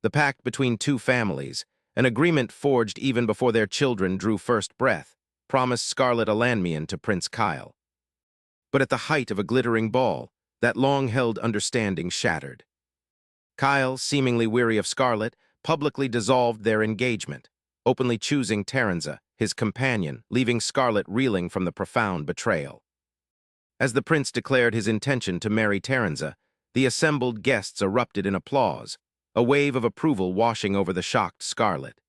The pact between two families, an agreement forged even before their children drew first breath, promised Scarlett a Lanmian to Prince Kyle. But at the height of a glittering ball, that long-held understanding shattered. Kyle, seemingly weary of Scarlett, publicly dissolved their engagement, openly choosing Terenza, his companion, leaving Scarlett reeling from the profound betrayal. As the prince declared his intention to marry Terenza, the assembled guests erupted in applause, a wave of approval washing over the shocked Scarlett.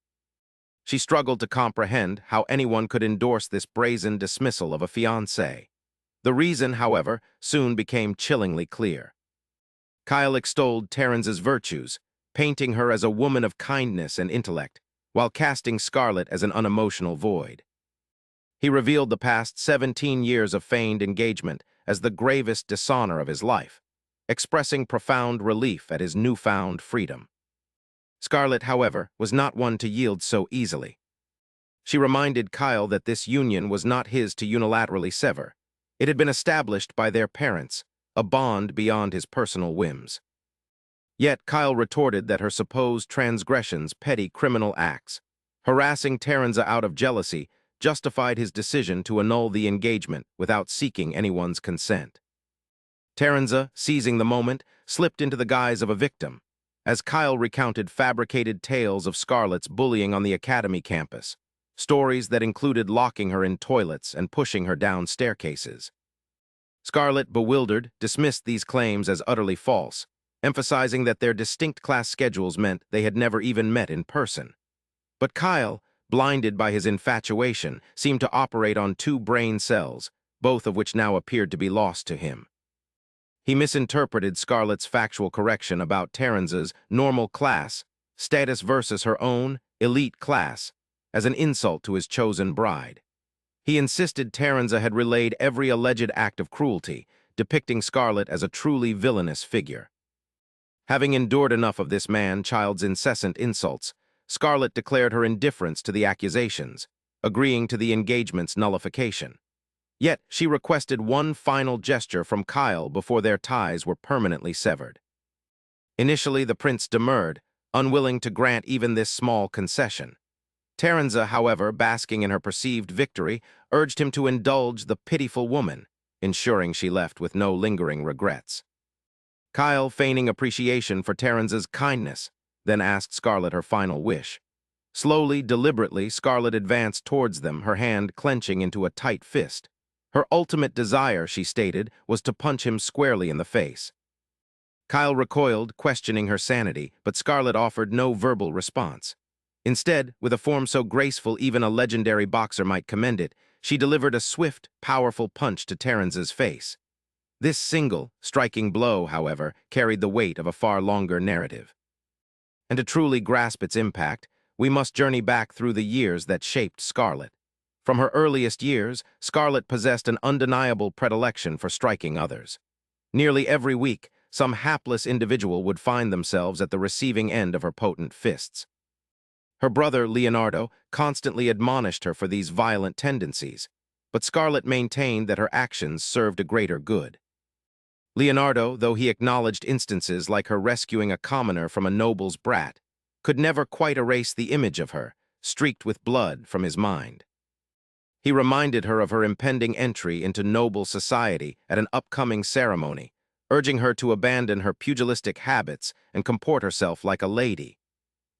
She struggled to comprehend how anyone could endorse this brazen dismissal of a fiancé. The reason, however, soon became chillingly clear. Kyle extolled Terenza's virtues, painting her as a woman of kindness and intellect, while casting Scarlett as an unemotional void. He revealed the past 17 years of feigned engagement as the gravest dishonor of his life, expressing profound relief at his newfound freedom. Scarlett, however, was not one to yield so easily. She reminded Kyle that this union was not his to unilaterally sever. It had been established by their parents, a bond beyond his personal whims. Yet Kyle retorted that her supposed transgressions, petty criminal acts, harassing Terenza out of jealousy, justified his decision to annul the engagement without seeking anyone's consent. Terenza, seizing the moment, slipped into the guise of a victim, as Kyle recounted fabricated tales of Scarlett's bullying on the academy campus, stories that included locking her in toilets and pushing her down staircases. Scarlett, bewildered, dismissed these claims as utterly false, emphasizing that their distinct class schedules meant they had never even met in person. But Kyle, blinded by his infatuation, seemed to operate on two brain cells, both of which now appeared to be lost to him. He misinterpreted Scarlett's factual correction about Terenza's normal class status versus her own elite class as an insult to his chosen bride. He insisted Terenza had relayed every alleged act of cruelty, depicting Scarlett as a truly villainous figure. Having endured enough of this man-child's incessant insults, Scarlett declared her indifference to the accusations, agreeing to the engagement's nullification. Yet she requested one final gesture from Kyle before their ties were permanently severed. Initially, the prince demurred, unwilling to grant even this small concession. Terenza, however, basking in her perceived victory, urged him to indulge the pitiful woman, ensuring she left with no lingering regrets. Kyle, feigning appreciation for Terenza's kindness, then asked Scarlett her final wish. Slowly, deliberately, Scarlett advanced towards them, her hand clenching into a tight fist. Her ultimate desire, she stated, was to punch him squarely in the face. Kyle recoiled, questioning her sanity, but Scarlett offered no verbal response. Instead, with a form so graceful even a legendary boxer might commend it, she delivered a swift, powerful punch to Terenza's face. This single, striking blow, however, carried the weight of a far longer narrative. And to truly grasp its impact, we must journey back through the years that shaped Scarlett. From her earliest years, Scarlett possessed an undeniable predilection for striking others. Nearly every week, some hapless individual would find themselves at the receiving end of her potent fists. Her brother, Leonardo, constantly admonished her for these violent tendencies, but Scarlett maintained that her actions served a greater good. Leonardo, though he acknowledged instances like her rescuing a commoner from a noble's brat, could never quite erase the image of her, streaked with blood, from his mind. He reminded her of her impending entry into noble society at an upcoming ceremony, urging her to abandon her pugilistic habits and comport herself like a lady.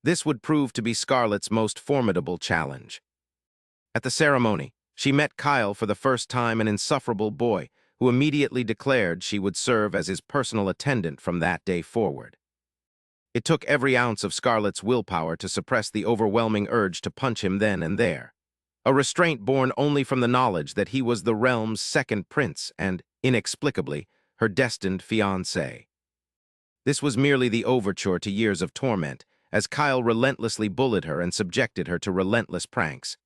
This would prove to be Scarlett's most formidable challenge. At the ceremony, she met Kyle for the first time, an insufferable boy who immediately declared she would serve as his personal attendant from that day forward. It took every ounce of Scarlett's willpower to suppress the overwhelming urge to punch him then and there, a restraint born only from the knowledge that he was the realm's second prince and, inexplicably, her destined fiancé. This was merely the overture to years of torment, as Kyle relentlessly bullied her and subjected her to relentless pranks.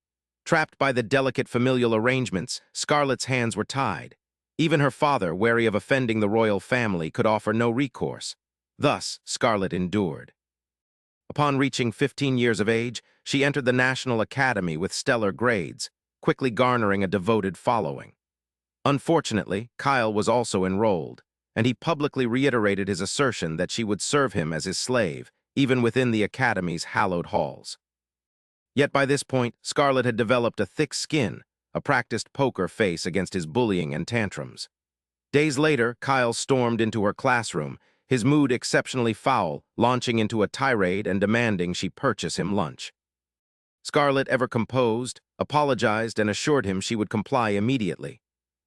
Trapped by the delicate familial arrangements, Scarlett's hands were tied. Even her father, wary of offending the royal family, could offer no recourse. Thus, Scarlett endured. Upon reaching 15 years of age, she entered the National Academy with stellar grades, quickly garnering a devoted following. Unfortunately, Kyle was also enrolled, and he publicly reiterated his assertion that she would serve him as his slave, even within the Academy's hallowed halls. Yet by this point, Scarlet had developed a thick skin, a practiced poker face against his bullying and tantrums. Days later, Kyle stormed into her classroom, his mood exceptionally foul, launching into a tirade and demanding she purchase him lunch. Scarlet, ever composed, apologized and assured him she would comply immediately.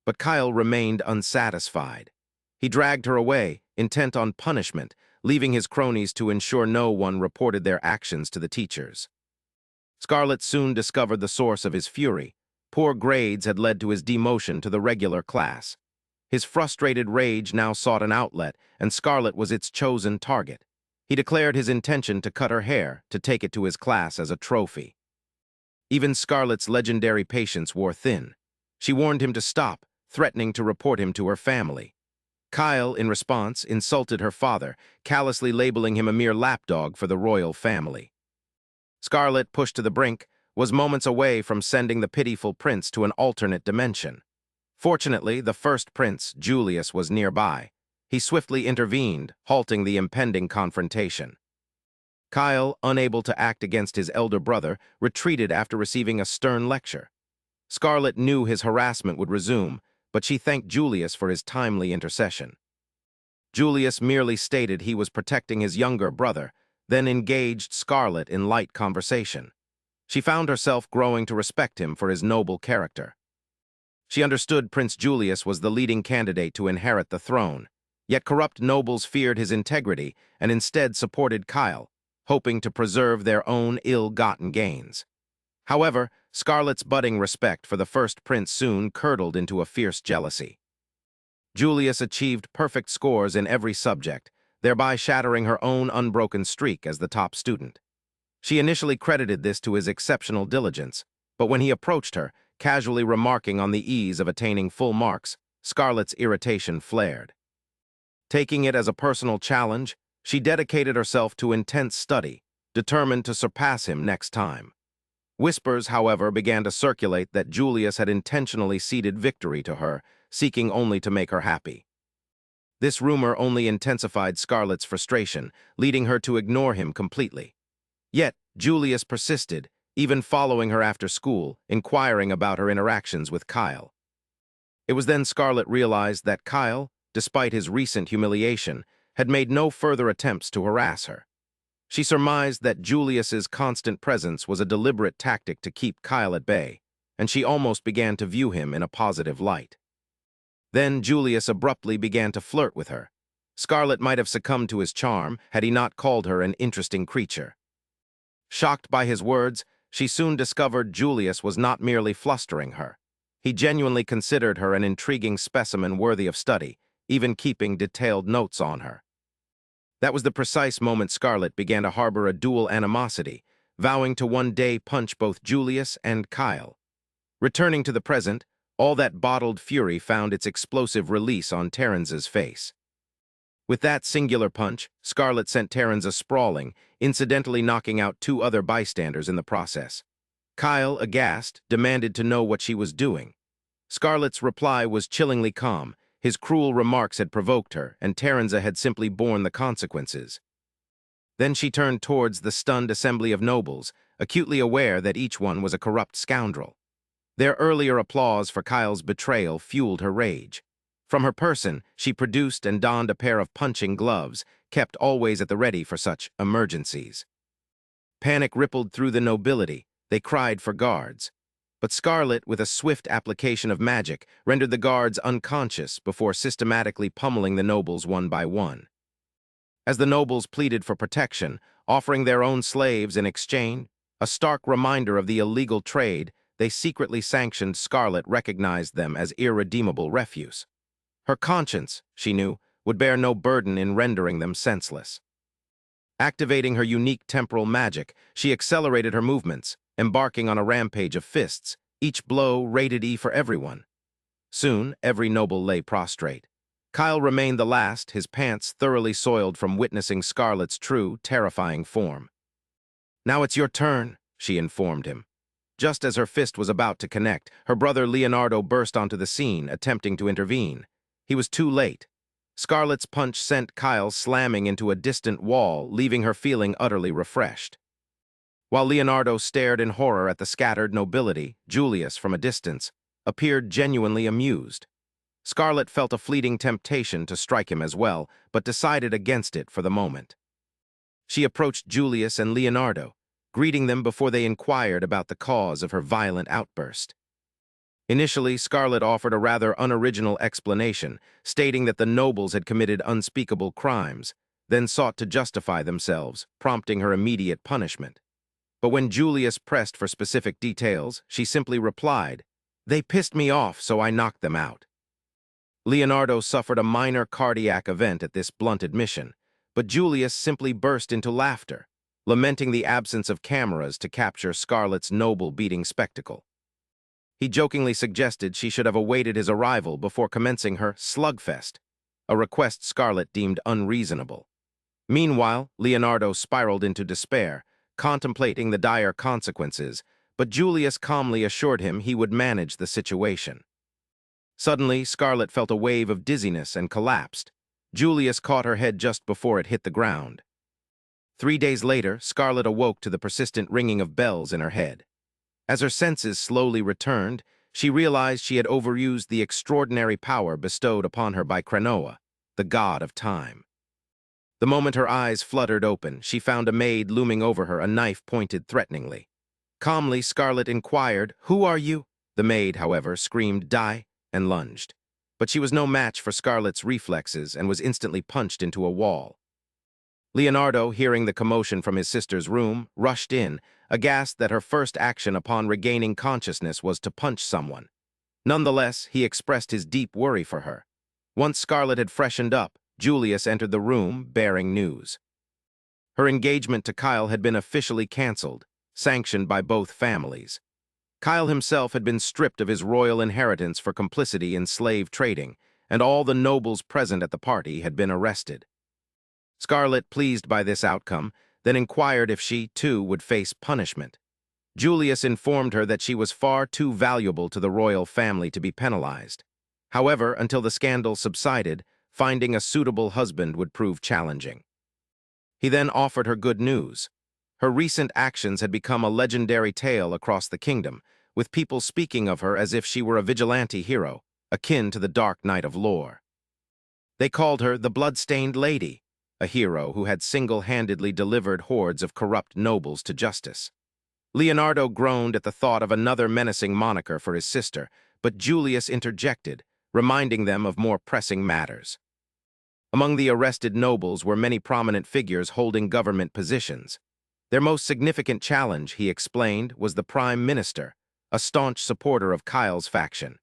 But Kyle remained unsatisfied. He dragged her away, intent on punishment, leaving his cronies to ensure no one reported their actions to the teachers. Scarlet soon discovered the source of his fury. Poor grades had led to his demotion to the regular class. His frustrated rage now sought an outlet, and Scarlet was its chosen target. He declared his intention to cut her hair, to take it to his class as a trophy. Even Scarlet's legendary patience wore thin. She warned him to stop, threatening to report him to her family. Kyle, in response, insulted her father, callously labeling him a mere lapdog for the royal family. Scarlet, pushed to the brink, was moments away from sending the pitiful prince to an alternate dimension. Fortunately, the first prince, Julius, was nearby. He swiftly intervened, halting the impending confrontation. Kyle, unable to act against his elder brother, retreated after receiving a stern lecture. Scarlet knew his harassment would resume, but she thanked Julius for his timely intercession. Julius merely stated he was protecting his younger brother, then engaged Scarlet in light conversation. She found herself growing to respect him for his noble character. She understood Prince Julius was the leading candidate to inherit the throne, yet corrupt nobles feared his integrity and instead supported Kyle, hoping to preserve their own ill-gotten gains. However, Scarlet's budding respect for the first prince soon curdled into a fierce jealousy. Julius achieved perfect scores in every subject, thereby shattering her own unbroken streak as the top student. She initially credited this to his exceptional diligence, but when he approached her, casually remarking on the ease of attaining full marks, Scarlet's irritation flared. Taking it as a personal challenge, she dedicated herself to intense study, determined to surpass him next time. Whispers, however, began to circulate that Julius had intentionally ceded victory to her, seeking only to make her happy. This rumor only intensified Scarlet's frustration, leading her to ignore him completely. Yet, Julius persisted, even following her after school, inquiring about her interactions with Kyle. It was then Scarlet realized that Kyle, despite his recent humiliation, had made no further attempts to harass her. She surmised that Julius's constant presence was a deliberate tactic to keep Kyle at bay, and she almost began to view him in a positive light. Then Julius abruptly began to flirt with her. Scarlet might have succumbed to his charm had he not called her an interesting creature. Shocked by his words, she soon discovered Julius was not merely flustering her. He genuinely considered her an intriguing specimen worthy of study, even keeping detailed notes on her. That was the precise moment Scarlet began to harbor a dual animosity, vowing to one day punch both Julius and Kyle. Returning to the present, all that bottled fury found its explosive release on Terence's face. With that singular punch, Scarlet sent Terence sprawling, incidentally knocking out two other bystanders in the process. Kyle, aghast, demanded to know what she was doing. Scarlet's reply was chillingly calm. His cruel remarks had provoked her, and Terence had simply borne the consequences. Then she turned towards the stunned assembly of nobles, acutely aware that each one was a corrupt scoundrel. Their earlier applause for Kyle's betrayal fueled her rage. From her person, she produced and donned a pair of punching gloves, kept always at the ready for such emergencies. Panic rippled through the nobility. They cried for guards. But Scarlet, with a swift application of magic, rendered the guards unconscious before systematically pummeling the nobles one by one. As the nobles pleaded for protection, offering their own slaves in exchange, a stark reminder of the illegal trade they secretly sanctioned, Scarlet recognized them as irredeemable refuse. Her conscience, she knew, would bear no burden in rendering them senseless. Activating her unique temporal magic, she accelerated her movements, embarking on a rampage of fists, each blow rated E for everyone. Soon, every noble lay prostrate. Kyle remained the last, his pants thoroughly soiled from witnessing Scarlet's true, terrifying form. "Now it's your turn," she informed him. Just as her fist was about to connect, her brother Leonardo burst onto the scene, attempting to intervene. He was too late. Scarlett's punch sent Kyle slamming into a distant wall, leaving her feeling utterly refreshed. While Leonardo stared in horror at the scattered nobility, Julius, from a distance, appeared genuinely amused. Scarlett felt a fleeting temptation to strike him as well, but decided against it for the moment. She approached Julius and Leonardo, greeting them before they inquired about the cause of her violent outburst. Initially, Scarlett offered a rather unoriginal explanation, stating that the nobles had committed unspeakable crimes, then sought to justify themselves, prompting her immediate punishment. But when Julius pressed for specific details, she simply replied, "They pissed me off, so I knocked them out." Leonardo suffered a minor cardiac event at this blunt admission, but Julius simply burst into laughter, lamenting the absence of cameras to capture Scarlett's noble beating spectacle. He jokingly suggested she should have awaited his arrival before commencing her slugfest, a request Scarlett deemed unreasonable. Meanwhile, Leonardo spiraled into despair, contemplating the dire consequences, but Julius calmly assured him he would manage the situation. Suddenly, Scarlett felt a wave of dizziness and collapsed. Julius caught her head just before it hit the ground. 3 days later, Scarlett awoke to the persistent ringing of bells in her head. As her senses slowly returned, she realized she had overused the extraordinary power bestowed upon her by Krenoa, the god of time. The moment her eyes fluttered open, she found a maid looming over her, a knife pointed threateningly. Calmly, Scarlett inquired, "Who are you?" The maid, however, screamed, "Die," and lunged. But she was no match for Scarlett's reflexes and was instantly punched into a wall. Leonardo, hearing the commotion from his sister's room, rushed in, aghast that her first action upon regaining consciousness was to punch someone. Nonetheless, he expressed his deep worry for her. Once Scarlett had freshened up, Julius entered the room, bearing news. Her engagement to Kyle had been officially canceled, sanctioned by both families. Kyle himself had been stripped of his royal inheritance for complicity in slave trading, and all the nobles present at the party had been arrested. Scarlett, pleased by this outcome, then inquired if she, too, would face punishment. Julius informed her that she was far too valuable to the royal family to be penalized. However, until the scandal subsided, finding a suitable husband would prove challenging. He then offered her good news. Her recent actions had become a legendary tale across the kingdom, with people speaking of her as if she were a vigilante hero, akin to the Dark Knight of lore. They called her the Blood-Stained Lady, a hero who had single-handedly delivered hordes of corrupt nobles to justice. Leonardo groaned at the thought of another menacing moniker for his sister, but Julius interjected, reminding them of more pressing matters. Among the arrested nobles were many prominent figures holding government positions. Their most significant challenge, he explained, was the Prime Minister, a staunch supporter of Kyle's faction.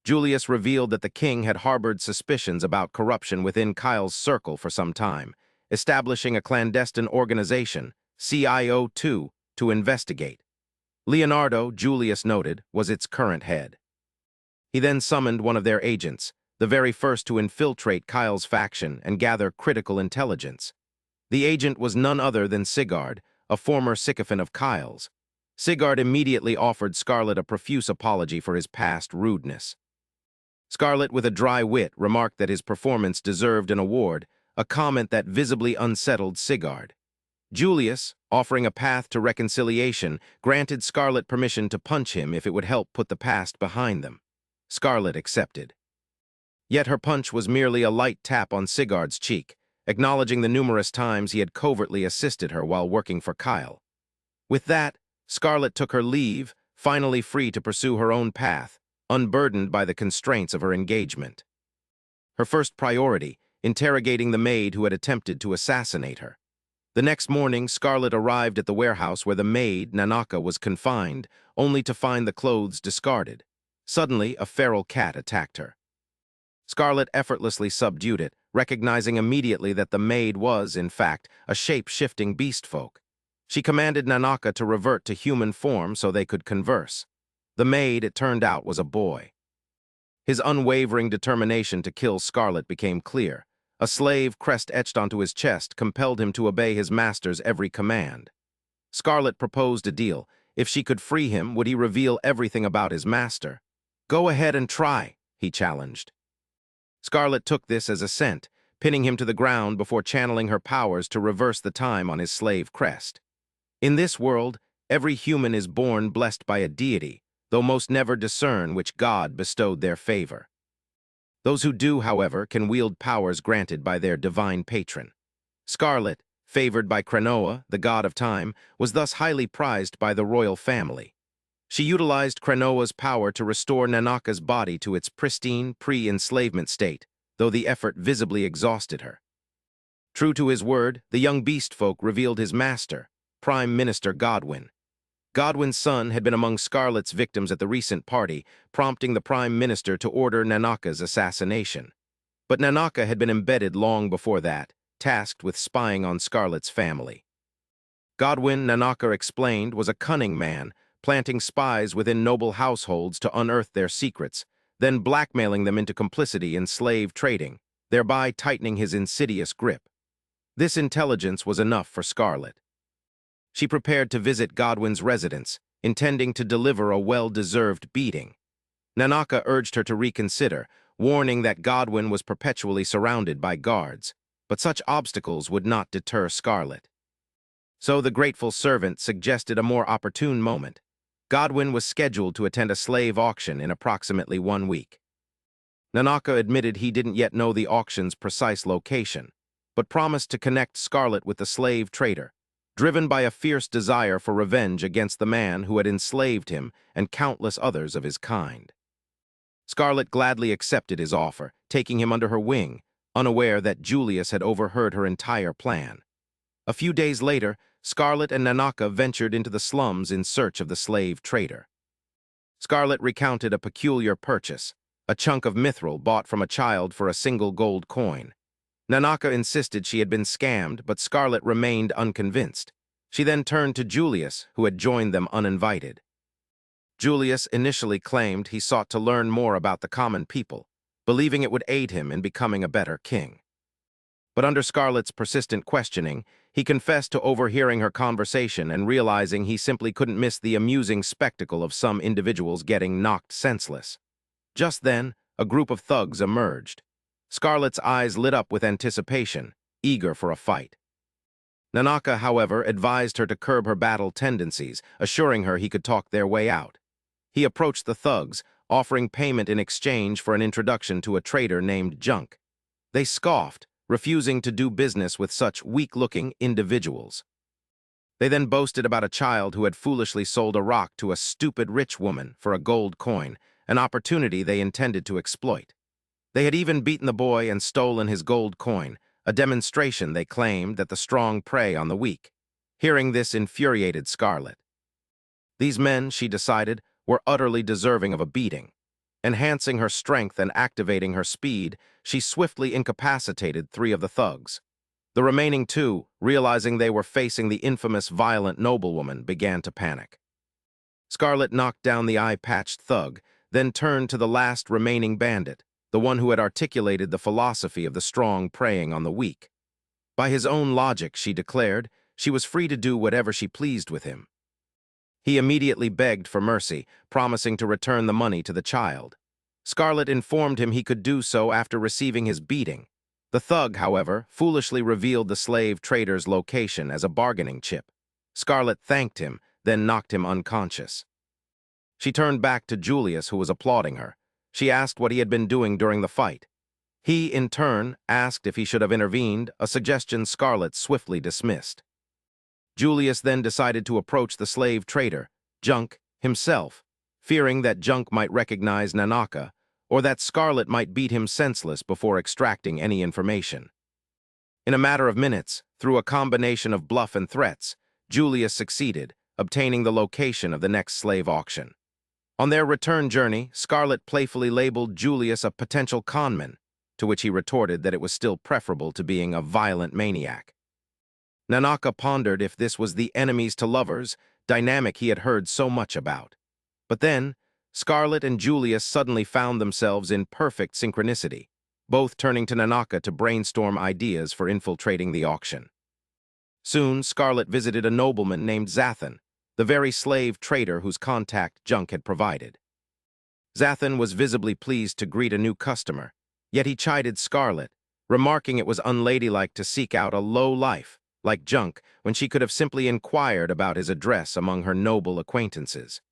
Julius revealed that the king had harbored suspicions about corruption within Kyle's circle for some time, establishing a clandestine organization, CIO2, to investigate. Leonardo, Julius noted, was its current head. He then summoned one of their agents, the very first to infiltrate Kyle's faction and gather critical intelligence. The agent was none other than Sigurd, a former sycophant of Kyle's. Sigurd immediately offered Scarlett a profuse apology for his past rudeness. Scarlett, with a dry wit, remarked that his performance deserved an award, a comment that visibly unsettled Sigurd. Julius, offering a path to reconciliation, granted Scarlett permission to punch him if it would help put the past behind them. Scarlett accepted. Yet her punch was merely a light tap on Sigurd's cheek, acknowledging the numerous times he had covertly assisted her while working for Kyle. With that, Scarlett took her leave, finally free to pursue her own path, unburdened by the constraints of her engagement. Her first priority, interrogating the maid who had attempted to assassinate her. The next morning, Scarlett arrived at the warehouse where the maid, Nanaka, was confined, only to find the clothes discarded. Suddenly, a feral cat attacked her. Scarlett effortlessly subdued it, recognizing immediately that the maid was, in fact, a shape-shifting beast folk. She commanded Nanaka to revert to human form so they could converse. The maid, it turned out, was a boy. His unwavering determination to kill Scarlett became clear. A slave crest etched onto his chest compelled him to obey his master's every command. Scarlett proposed a deal. If she could free him, would he reveal everything about his master? "Go ahead and try," he challenged. Scarlet took this as assent, pinning him to the ground before channeling her powers to reverse the time on his slave crest. In this world, every human is born blessed by a deity, though most never discern which god bestowed their favor. Those who do, however, can wield powers granted by their divine patron. Scarlet, favored by Krenoa, the god of time, was thus highly prized by the royal family. She utilized Krenoa's power to restore Nanaka's body to its pristine, pre-enslavement state, though the effort visibly exhausted her. True to his word, the young beast folk revealed his master, Prime Minister Godwyn. Godwyn's son had been among Scarlet's victims at the recent party, prompting the Prime Minister to order Nanaka's assassination. But Nanaka had been embedded long before that, tasked with spying on Scarlet's family. Godwyn, Nanaka explained, was a cunning man, planting spies within noble households to unearth their secrets, then blackmailing them into complicity in slave trading, thereby tightening his insidious grip. This intelligence was enough for Scarlet. She prepared to visit Godwyn's residence, intending to deliver a well-deserved beating. Nanaka urged her to reconsider, warning that Godwyn was perpetually surrounded by guards, but such obstacles would not deter Scarlet. So the grateful servant suggested a more opportune moment. Godwyn was scheduled to attend a slave auction in approximately 1 week. Nanaka admitted he didn't yet know the auction's precise location, but promised to connect Scarlet with the slave trader, driven by a fierce desire for revenge against the man who had enslaved him and countless others of his kind. Scarlet gladly accepted his offer, taking him under her wing, unaware that Julius had overheard her entire plan. A few days later, Scarlet and Nanaka ventured into the slums in search of the slave trader. Scarlet recounted a peculiar purchase, a chunk of mithril bought from a child for a single gold coin. Nanaka insisted she had been scammed, but Scarlet remained unconvinced. She then turned to Julius, who had joined them uninvited. Julius initially claimed he sought to learn more about the common people, believing it would aid him in becoming a better king. But under Scarlet's persistent questioning, he confessed to overhearing her conversation and realizing he simply couldn't miss the amusing spectacle of some individuals getting knocked senseless. Just then, a group of thugs emerged. Scarlet's eyes lit up with anticipation, eager for a fight. Nanaka, however, advised her to curb her battle tendencies, assuring her he could talk their way out. He approached the thugs, offering payment in exchange for an introduction to a trader named Junk. They scoffed, refusing to do business with such weak-looking individuals. They then boasted about a child who had foolishly sold a rock to a stupid rich woman for a gold coin, an opportunity they intended to exploit. They had even beaten the boy and stolen his gold coin, a demonstration, they claimed, that the strong prey on the weak. Hearing this infuriated Scarlet. These men, she decided, were utterly deserving of a beating. Enhancing her strength and activating her speed, she swiftly incapacitated 3 of the thugs. The remaining 2, realizing they were facing the infamous violent noblewoman, began to panic. Scarlet knocked down the eye-patched thug, then turned to the last remaining bandit, the one who had articulated the philosophy of the strong preying on the weak. By his own logic, she declared, she was free to do whatever she pleased with him. He immediately begged for mercy, promising to return the money to the child. Scarlet informed him he could do so after receiving his beating. The thug, however, foolishly revealed the slave trader's location as a bargaining chip. Scarlet thanked him, then knocked him unconscious. She turned back to Julius, who was applauding her. She asked what he had been doing during the fight. He, in turn, asked if he should have intervened, a suggestion Scarlet swiftly dismissed. Julius then decided to approach the slave trader, Junk, himself, fearing that Junk might recognize Nanaka, or that Scarlet might beat him senseless before extracting any information. In a matter of minutes, through a combination of bluff and threats, Julius succeeded, obtaining the location of the next slave auction. On their return journey, Scarlet playfully labeled Julius a potential conman, to which he retorted that it was still preferable to being a violent maniac. Nanaka pondered if this was the enemies to lovers dynamic he had heard so much about. But then, Scarlet and Julius suddenly found themselves in perfect synchronicity, both turning to Nanaka to brainstorm ideas for infiltrating the auction. Soon, Scarlet visited a nobleman named Zathan, the very slave trader whose contact Junk had provided. Zathan was visibly pleased to greet a new customer, Yet he chided Scarlet, remarking it was unladylike to seek out a low life, like junk, when she could have simply inquired about his address among her noble acquaintances.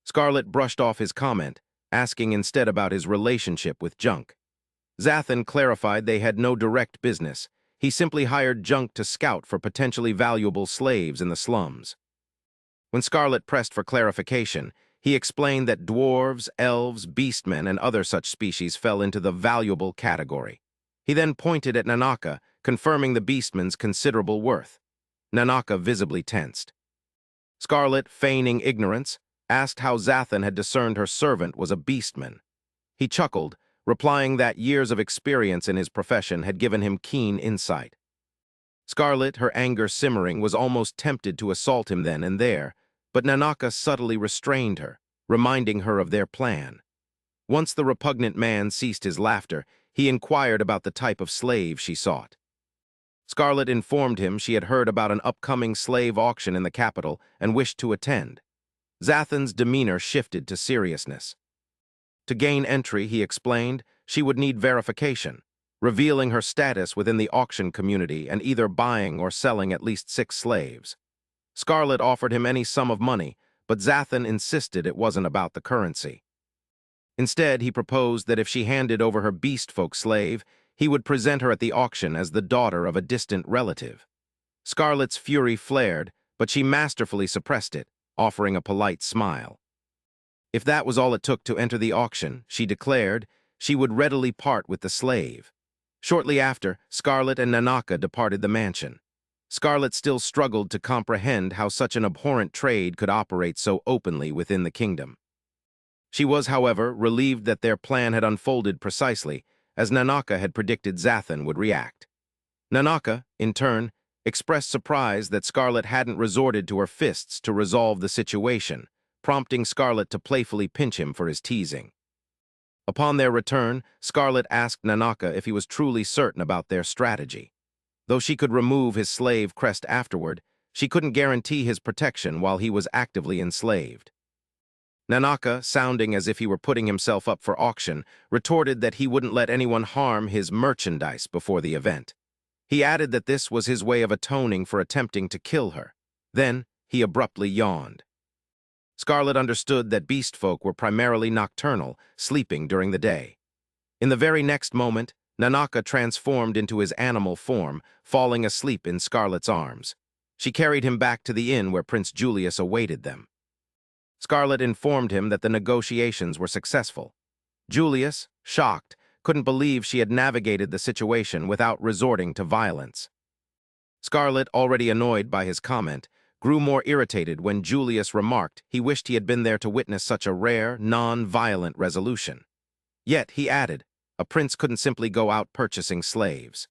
Scarlet brushed off his comment, asking instead about his relationship with Junk. Zathan clarified they had no direct business. He simply hired Junk to scout for potentially valuable slaves in the slums. When Scarlet pressed for clarification, he explained that dwarves, elves, beastmen, and other such species fell into the valuable category. He then pointed at Nanaka, confirming the beastman's considerable worth. Nanaka visibly tensed. Scarlet, feigning ignorance, asked how Zathan had discerned her servant was a beastman. He chuckled, replying that years of experience in his profession had given him keen insight. Scarlet, her anger simmering, was almost tempted to assault him then and there, but Nanaka subtly restrained her, reminding her of their plan. Once the repugnant man ceased his laughter, he inquired about the type of slave she sought. Scarlet informed him she had heard about an upcoming slave auction in the capital and wished to attend. Zathan's demeanor shifted to seriousness. To gain entry, he explained, she would need verification, revealing her status within the auction community and either buying or selling at least 6 slaves. Scarlet offered him any sum of money, but Zathan insisted it wasn't about the currency. Instead, he proposed that if she handed over her beastfolk slave, he would present her at the auction as the daughter of a distant relative. Scarlet's fury flared, but she masterfully suppressed it, offering a polite smile. If that was all it took to enter the auction, she declared, she would readily part with the slave. Shortly after, Scarlet and Nanaka departed the mansion. Scarlet still struggled to comprehend how such an abhorrent trade could operate so openly within the kingdom. She was, however, relieved that their plan had unfolded precisely as Nanaka had predicted Zathan would react. Nanaka, in turn, expressed surprise that Scarlet hadn't resorted to her fists to resolve the situation, prompting Scarlet to playfully pinch him for his teasing. Upon their return, Scarlet asked Nanaka if he was truly certain about their strategy. Though she could remove his slave crest afterward, she couldn't guarantee his protection while he was actively enslaved. Nanaka, sounding as if he were putting himself up for auction, retorted that he wouldn't let anyone harm his merchandise before the event. He added that this was his way of atoning for attempting to kill her. Then, he abruptly yawned. Scarlet understood that beastfolk were primarily nocturnal, sleeping during the day. In the very next moment, Nanaka transformed into his animal form, falling asleep in Scarlet's arms. She carried him back to the inn where Prince Julius awaited them. Scarlet informed him that the negotiations were successful. Julius, shocked, couldn't believe she had navigated the situation without resorting to violence. Scarlet, already annoyed by his comment, grew more irritated when Julius remarked he wished he had been there to witness such a rare, non-violent resolution. Yet, he added, a prince couldn't simply go out purchasing slaves.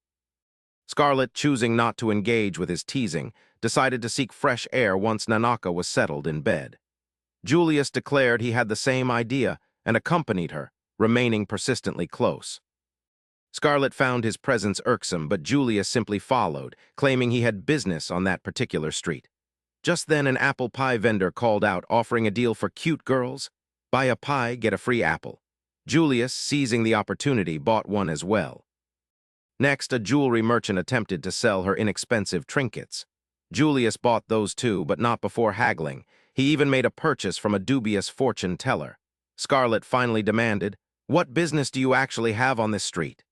Scarlet, choosing not to engage with his teasing, decided to seek fresh air once Nanaka was settled in bed. Julius declared he had the same idea and accompanied her, remaining persistently close. Scarlet found his presence irksome, but Julius simply followed, claiming he had business on that particular street. Just then, an apple pie vendor called out, offering a deal for cute girls. Buy a pie, get a free apple. Julius, seizing the opportunity, bought one as well. Next, a jewelry merchant attempted to sell her inexpensive trinkets. Julius bought those too, but not before haggling. He even made a purchase from a dubious fortune teller. Scarlet finally demanded, "What business do you actually have on this street?"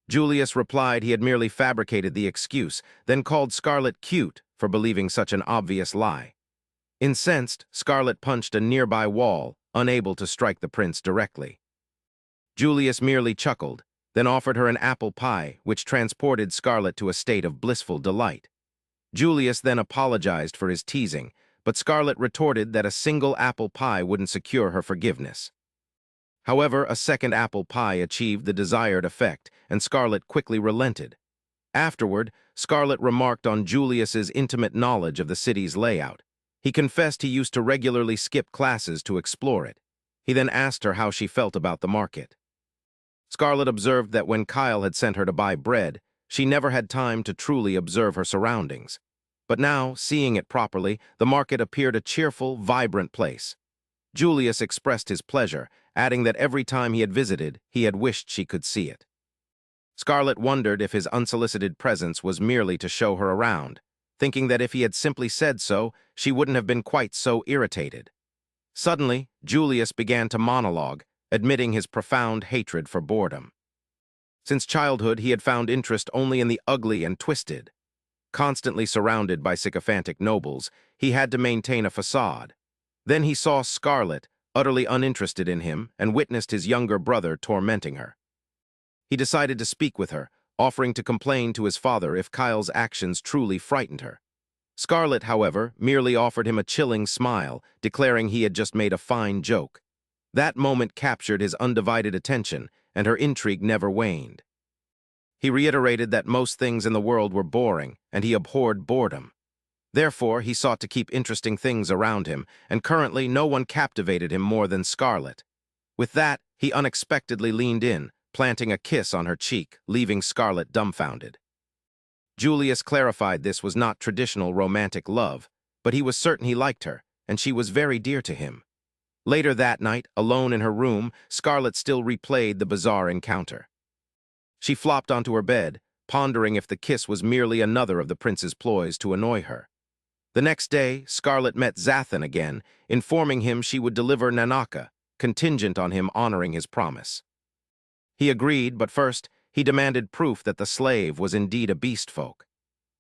Julius replied he had merely fabricated the excuse, then called Scarlet cute for believing such an obvious lie. Incensed, Scarlet punched a nearby wall, unable to strike the prince directly. Julius merely chuckled, then offered her an apple pie, which transported Scarlet to a state of blissful delight. Julius then apologized for his teasing, but Scarlet retorted that a single apple pie wouldn't secure her forgiveness. However, a second apple pie achieved the desired effect, and Scarlet quickly relented. Afterward, Scarlet remarked on Julius's intimate knowledge of the city's layout. He confessed he used to regularly skip classes to explore it. He then asked her how she felt about the market. Scarlet observed that when Kyle had sent her to buy bread, she never had time to truly observe her surroundings. But now, seeing it properly, the market appeared a cheerful, vibrant place. Julius expressed his pleasure, adding that every time he had visited, he had wished she could see it. Scarlett wondered if his unsolicited presence was merely to show her around, thinking that if he had simply said so, she wouldn't have been quite so irritated. Suddenly, Julius began to monologue, admitting his profound hatred for boredom. Since childhood, he had found interest only in the ugly and twisted. Constantly surrounded by sycophantic nobles, he had to maintain a facade. Then he saw Scarlett, utterly uninterested in him, and witnessed his younger brother tormenting her. He decided to speak with her, offering to complain to his father if Kyle's actions truly frightened her. Scarlett, however, merely offered him a chilling smile, declaring he had just made a fine joke. That moment captured his undivided attention, and her intrigue never waned. He reiterated that most things in the world were boring, and he abhorred boredom. Therefore, he sought to keep interesting things around him, and currently no one captivated him more than Scarlett. With that, he unexpectedly leaned in, planting a kiss on her cheek, leaving Scarlett dumbfounded. Julius clarified this was not traditional romantic love, but he was certain he liked her, and she was very dear to him. Later that night, alone in her room, Scarlett still replayed the bizarre encounter. She flopped onto her bed, pondering if the kiss was merely another of the prince's ploys to annoy her. The next day, Scarlett met Zathan again, informing him she would deliver Nanaka, contingent on him honoring his promise. He agreed, but first, he demanded proof that the slave was indeed a beast folk.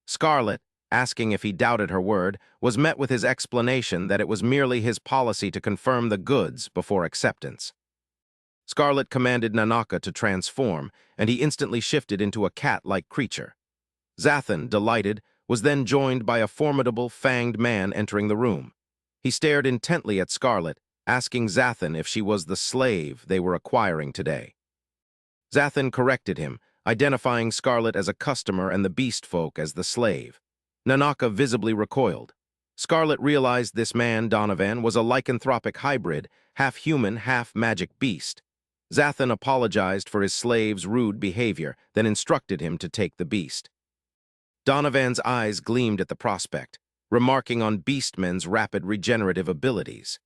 Scarlett, asking if he doubted her word, was met with his explanation that it was merely his policy to confirm the goods before acceptance. Scarlett commanded Nanaka to transform, and he instantly shifted into a cat-like creature. Zathan, delighted, was then joined by a formidable, fanged man entering the room. He stared intently at Scarlett, asking Zathan if she was the slave they were acquiring today. Zathan corrected him, identifying Scarlett as a customer and the beast folk as the slave. Nanaka visibly recoiled. Scarlett realized this man, Donovan, was a lycanthropic hybrid, half-human, half-magic beast. Zathan apologized for his slave's rude behavior, then instructed him to take the beast. Donovan's eyes gleamed at the prospect, remarking on beastmen's rapid regenerative abilities.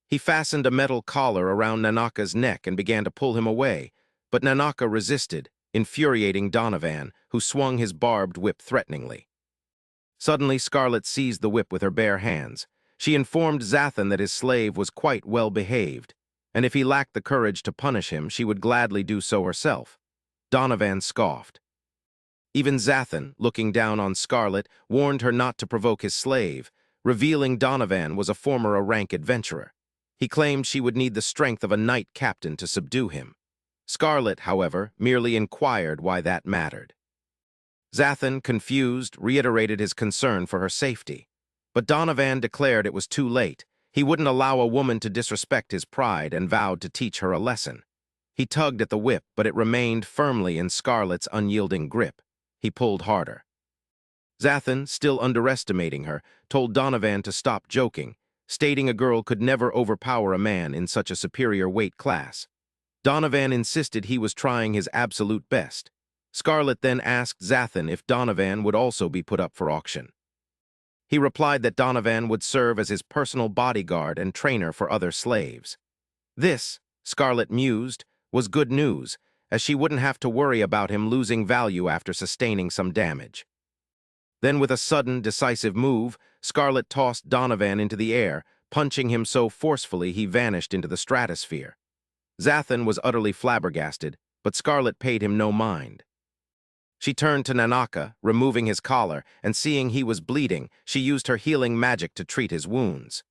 He fastened a metal collar around Nanaka's neck and began to pull him away, but Nanaka resisted, infuriating Donovan, who swung his barbed whip threateningly. Suddenly, Scarlett seized the whip with her bare hands. She informed Zathan that his slave was quite well-behaved, and if he lacked the courage to punish him, she would gladly do so herself. Donovan scoffed. Even Zathan, looking down on Scarlett, warned her not to provoke his slave, revealing Donovan was a former rank adventurer. He claimed she would need the strength of a knight captain to subdue him. Scarlett, however, merely inquired why that mattered. Zathan, confused, reiterated his concern for her safety. But Donovan declared it was too late. He wouldn't allow a woman to disrespect his pride and vowed to teach her a lesson. He tugged at the whip, but it remained firmly in Scarlett's unyielding grip. He pulled harder. Zathan, still underestimating her, told Donovan to stop joking, stating a girl could never overpower a man in such a superior weight class. Donovan insisted he was trying his absolute best. Scarlett then asked Zathan if Donovan would also be put up for auction. He replied that Donovan would serve as his personal bodyguard and trainer for other slaves. This, Scarlett mused, was good news, as she wouldn't have to worry about him losing value after sustaining some damage. Then with a sudden, decisive move, Scarlett tossed Donovan into the air, punching him so forcefully he vanished into the stratosphere. Zathan was utterly flabbergasted, but Scarlett paid him no mind. She turned to Nanaka, removing his collar, and seeing he was bleeding, she used her healing magic to treat his wounds.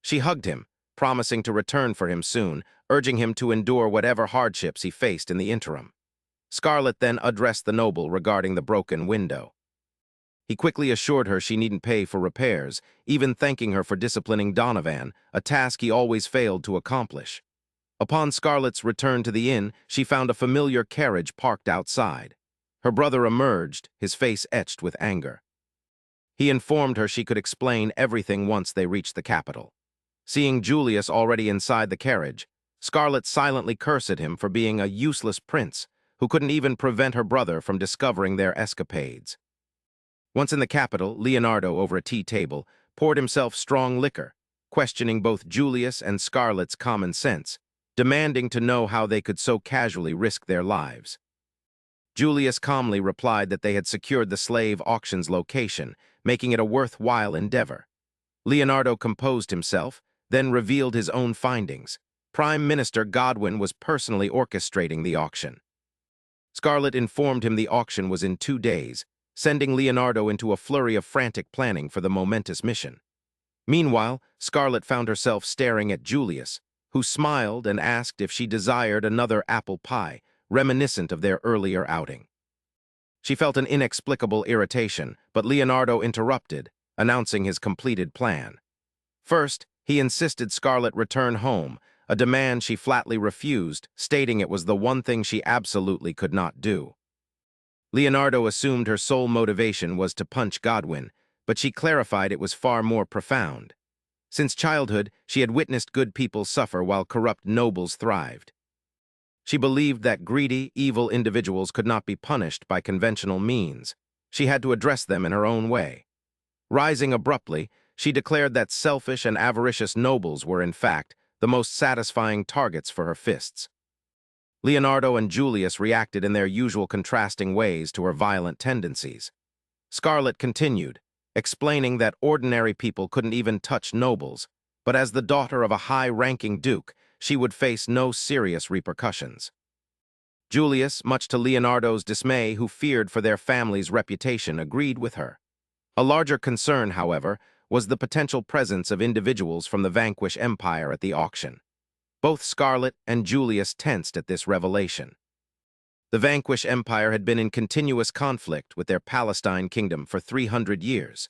She hugged him, promising to return for him soon, urging him to endure whatever hardships he faced in the interim. Scarlett then addressed the noble regarding the broken window. He quickly assured her she needn't pay for repairs, even thanking her for disciplining Donovan, a task he always failed to accomplish. Upon Scarlett's return to the inn, she found a familiar carriage parked outside. Her brother emerged, his face etched with anger. He informed her she could explain everything once they reached the capital. Seeing Julius already inside the carriage, Scarlett silently cursed him for being a useless prince who couldn't even prevent her brother from discovering their escapades. Once in the capital, Leonardo, over a tea table, poured himself strong liquor, questioning both Julius and Scarlett's common sense, demanding to know how they could so casually risk their lives. Julius calmly replied that they had secured the slave auction's location, making it a worthwhile endeavor. Leonardo composed himself, then revealed his own findings. Prime Minister Godwin was personally orchestrating the auction. Scarlett informed him the auction was in 2 days, sending Leonardo into a flurry of frantic planning for the momentous mission. Meanwhile, Scarlett found herself staring at Julius, who smiled and asked if she desired another apple pie, reminiscent of their earlier outing. She felt an inexplicable irritation, but Leonardo interrupted, announcing his completed plan. First, he insisted Scarlett return home, a demand she flatly refused, stating it was the one thing she absolutely could not do. Leonardo assumed her sole motivation was to punch Godwin, but she clarified it was far more profound. Since childhood, she had witnessed good people suffer while corrupt nobles thrived. She believed that greedy, evil individuals could not be punished by conventional means. She had to address them in her own way. Rising abruptly, she declared that selfish and avaricious nobles were, in fact, the most satisfying targets for her fists. Leonardo and Julius reacted in their usual contrasting ways to her violent tendencies. Scarlett continued, explaining that ordinary people couldn't even touch nobles, but as the daughter of a high-ranking duke, she would face no serious repercussions. Julius, much to Leonardo's dismay, who feared for their family's reputation, agreed with her. A larger concern, however, was the potential presence of individuals from the Vanquish Empire at the auction. Both Scarlett and Julius tensed at this revelation. The Vanquish Empire had been in continuous conflict with their Palestine kingdom for 300 years.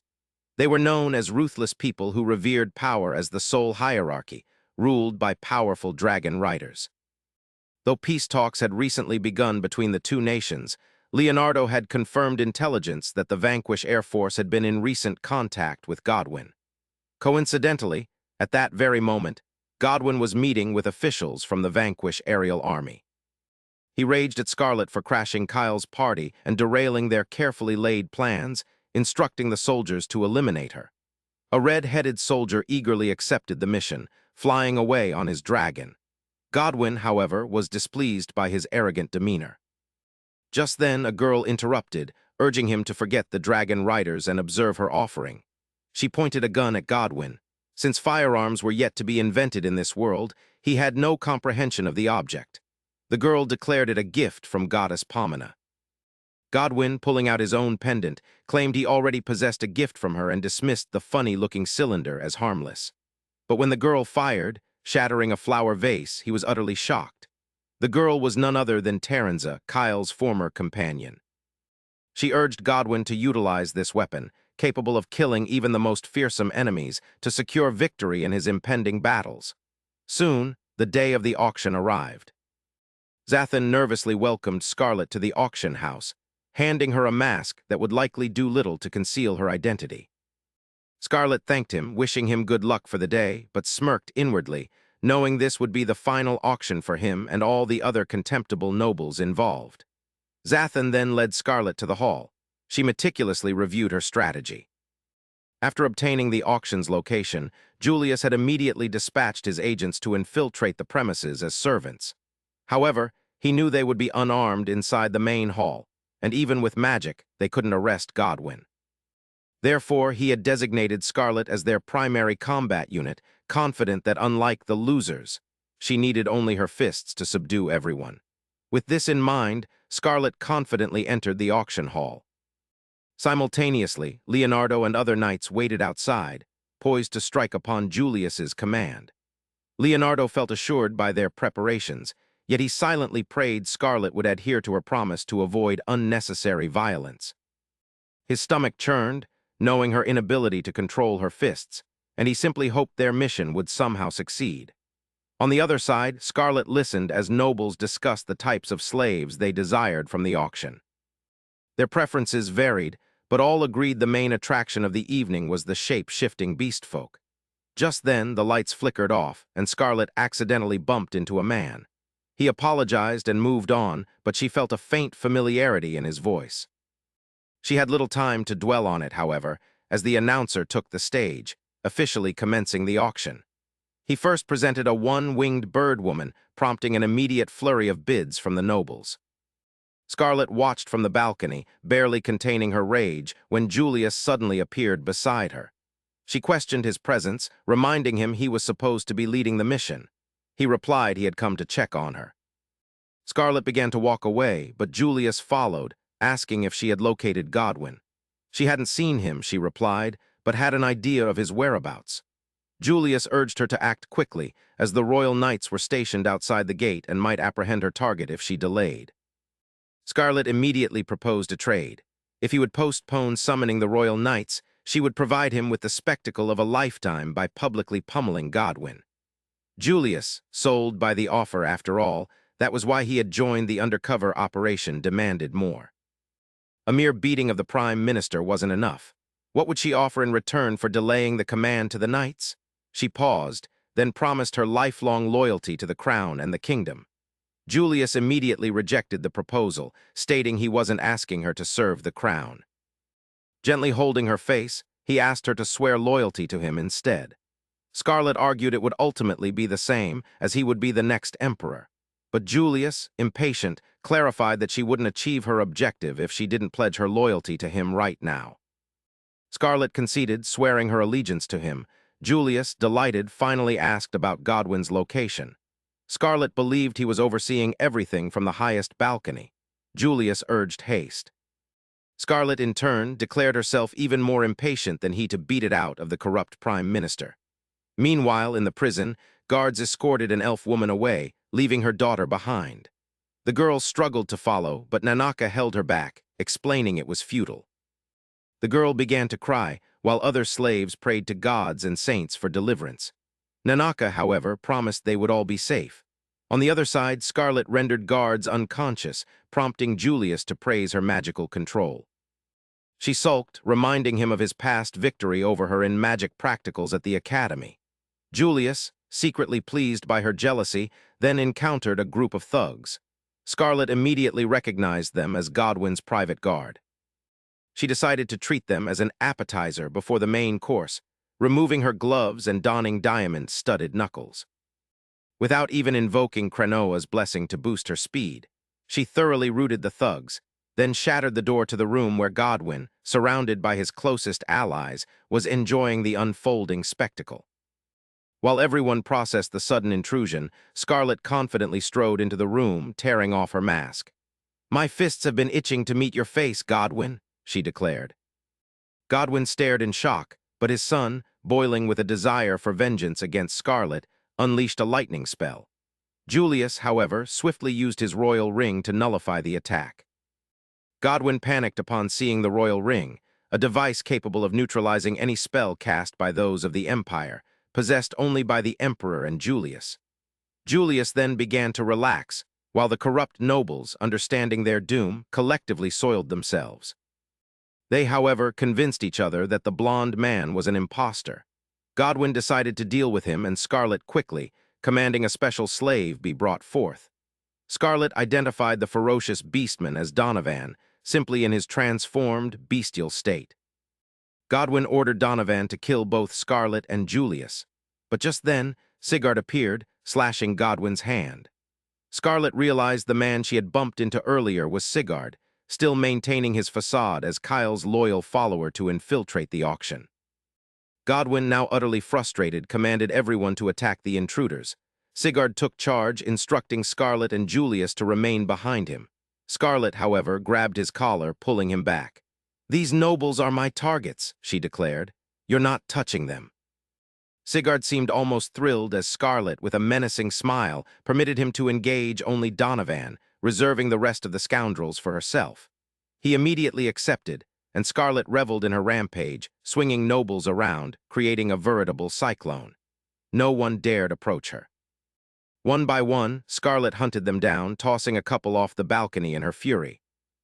They were known as ruthless people who revered power as the sole hierarchy, ruled by powerful dragon riders. Though peace talks had recently begun between the two nations, Leonardo had confirmed intelligence that the Vanquish Air Force had been in recent contact with Godwin. Coincidentally, at that very moment, Godwin was meeting with officials from the Vanquish aerial army. He raged at Scarlett for crashing Kyle's party and derailing their carefully laid plans, instructing the soldiers to eliminate her. A red-headed soldier eagerly accepted the mission, flying away on his dragon. Godwin, however, was displeased by his arrogant demeanor. Just then, a girl interrupted, urging him to forget the dragon riders and observe her offering. She pointed a gun at Godwin. Since firearms were yet to be invented in this world, he had no comprehension of the object. The girl declared it a gift from goddess Pomona. Godwin, pulling out his own pendant, claimed he already possessed a gift from her and dismissed the funny-looking cylinder as harmless. But when the girl fired, shattering a flower vase, he was utterly shocked. The girl was none other than Terenza, Kyle's former companion. She urged Godwin to utilize this weapon, capable of killing even the most fearsome enemies, to secure victory in his impending battles. Soon, the day of the auction arrived. Zathan nervously welcomed Scarlett to the auction house, handing her a mask that would likely do little to conceal her identity. Scarlett thanked him, wishing him good luck for the day, but smirked inwardly, knowing this would be the final auction for him and all the other contemptible nobles involved. Zathan then led Scarlett to the hall. She meticulously reviewed her strategy. After obtaining the auction's location, Julius had immediately dispatched his agents to infiltrate the premises as servants. However, he knew they would be unarmed inside the main hall, and even with magic, they couldn't arrest Godwin. Therefore, he had designated Scarlett as their primary combat unit, confident that unlike the losers, she needed only her fists to subdue everyone. With this in mind, Scarlett confidently entered the auction hall. Simultaneously, Leonardo and other knights waited outside, poised to strike upon Julius's command. Leonardo felt assured by their preparations, yet he silently prayed Scarlett would adhere to her promise to avoid unnecessary violence. His stomach churned, knowing her inability to control her fists, and he simply hoped their mission would somehow succeed. On the other side, Scarlett listened as nobles discussed the types of slaves they desired from the auction. Their preferences varied, but all agreed the main attraction of the evening was the shape-shifting beast folk. Just then, the lights flickered off, and Scarlett accidentally bumped into a man. He apologized and moved on, but she felt a faint familiarity in his voice. She had little time to dwell on it, however, as the announcer took the stage, officially commencing the auction. He first presented a one-winged bird woman, prompting an immediate flurry of bids from the nobles. Scarlet watched from the balcony, barely containing her rage, when Julius suddenly appeared beside her. She questioned his presence, reminding him he was supposed to be leading the mission. He replied he had come to check on her. Scarlet began to walk away, but Julius followed, asking if she had located Godwin. She hadn't seen him, she replied, but had an idea of his whereabouts. Julius urged her to act quickly, as the royal knights were stationed outside the gate and might apprehend her target if she delayed. Scarlet immediately proposed a trade. If he would postpone summoning the royal knights, she would provide him with the spectacle of a lifetime by publicly pummeling Godwin. Julius, sold by the offer after all, that was why he had joined the undercover operation, demanded more. A mere beating of the Prime Minister wasn't enough. What would she offer in return for delaying the command to the knights? She paused, then promised her lifelong loyalty to the crown and the kingdom. Julius immediately rejected the proposal, stating he wasn't asking her to serve the crown. Gently holding her face, he asked her to swear loyalty to him instead. Scarlet argued it would ultimately be the same, as he would be the next emperor. But Julius, impatient, clarified that she wouldn't achieve her objective if she didn't pledge her loyalty to him right now. Scarlet conceded, swearing her allegiance to him. Julius, delighted, finally asked about Godwin's location. Scarlet believed he was overseeing everything from the highest balcony. Julius urged haste. Scarlet, in turn, declared herself even more impatient than he to beat it out of the corrupt Prime Minister. Meanwhile, in the prison, guards escorted an elf woman away, leaving her daughter behind. The girl struggled to follow, but Nanaka held her back, explaining it was futile. The girl began to cry, while other slaves prayed to gods and saints for deliverance. Nanaka, however, promised they would all be safe. On the other side, Scarlet rendered guards unconscious, prompting Julius to praise her magical control. She sulked, reminding him of his past victory over her in magic practicals at the academy. Julius, secretly pleased by her jealousy, then encountered a group of thugs. Scarlet immediately recognized them as Godwin's private guard. She decided to treat them as an appetizer before the main course, removing her gloves and donning diamond-studded knuckles. Without even invoking Krenoa's blessing to boost her speed, she thoroughly routed the thugs, then shattered the door to the room where Godwin, surrounded by his closest allies, was enjoying the unfolding spectacle. While everyone processed the sudden intrusion, Scarlet confidently strode into the room, tearing off her mask. "My fists have been itching to meet your face, Godwin," she declared. Godwin stared in shock, but his son, boiling with a desire for vengeance against Scarlet, unleashed a lightning spell. Julius, however, swiftly used his royal ring to nullify the attack. Godwin panicked upon seeing the royal ring, a device capable of neutralizing any spell cast by those of the Empire, possessed only by the Emperor and Julius. Julius then began to relax, while the corrupt nobles, understanding their doom, collectively soiled themselves. They, however, convinced each other that the blonde man was an impostor. Godwin decided to deal with him and Scarlet quickly, commanding a special slave be brought forth. Scarlet identified the ferocious beastman as Donovan, simply in his transformed, bestial state. Godwin ordered Donovan to kill both Scarlet and Julius, but just then, Sigurd appeared, slashing Godwin's hand. Scarlet realized the man she had bumped into earlier was Sigurd, still maintaining his facade as Kyle's loyal follower to infiltrate the auction. Godwin, now utterly frustrated, commanded everyone to attack the intruders. Sigurd took charge, instructing Scarlet and Julius to remain behind him. Scarlet, however, grabbed his collar, pulling him back. "These nobles are my targets," she declared. "You're not touching them." Sigurd seemed almost thrilled as Scarlet, with a menacing smile, permitted him to engage only Donovan, reserving the rest of the scoundrels for herself. He immediately accepted, and Scarlet reveled in her rampage, swinging nobles around, creating a veritable cyclone. No one dared approach her. One by one, Scarlet hunted them down, tossing a couple off the balcony in her fury.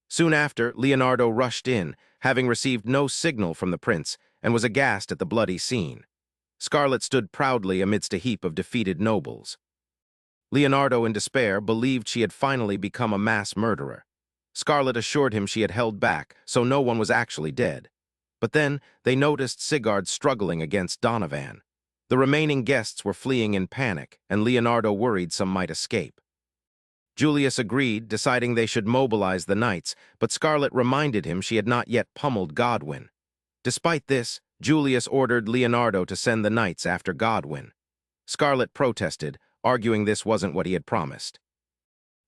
Soon after, Leonardo rushed in, having received no signal from the prince, and was aghast at the bloody scene. Scarlet stood proudly amidst a heap of defeated nobles. Leonardo, in despair, believed she had finally become a mass murderer. Scarlet assured him she had held back, so no one was actually dead. But then, they noticed Sigurd struggling against Donovan. The remaining guests were fleeing in panic, and Leonardo worried some might escape. Julius agreed, deciding they should mobilize the knights, but Scarlet reminded him she had not yet pummeled Godwyn. Despite this, Julius ordered Leonardo to send the knights after Godwyn. Scarlet protested, arguing this wasn't what he had promised.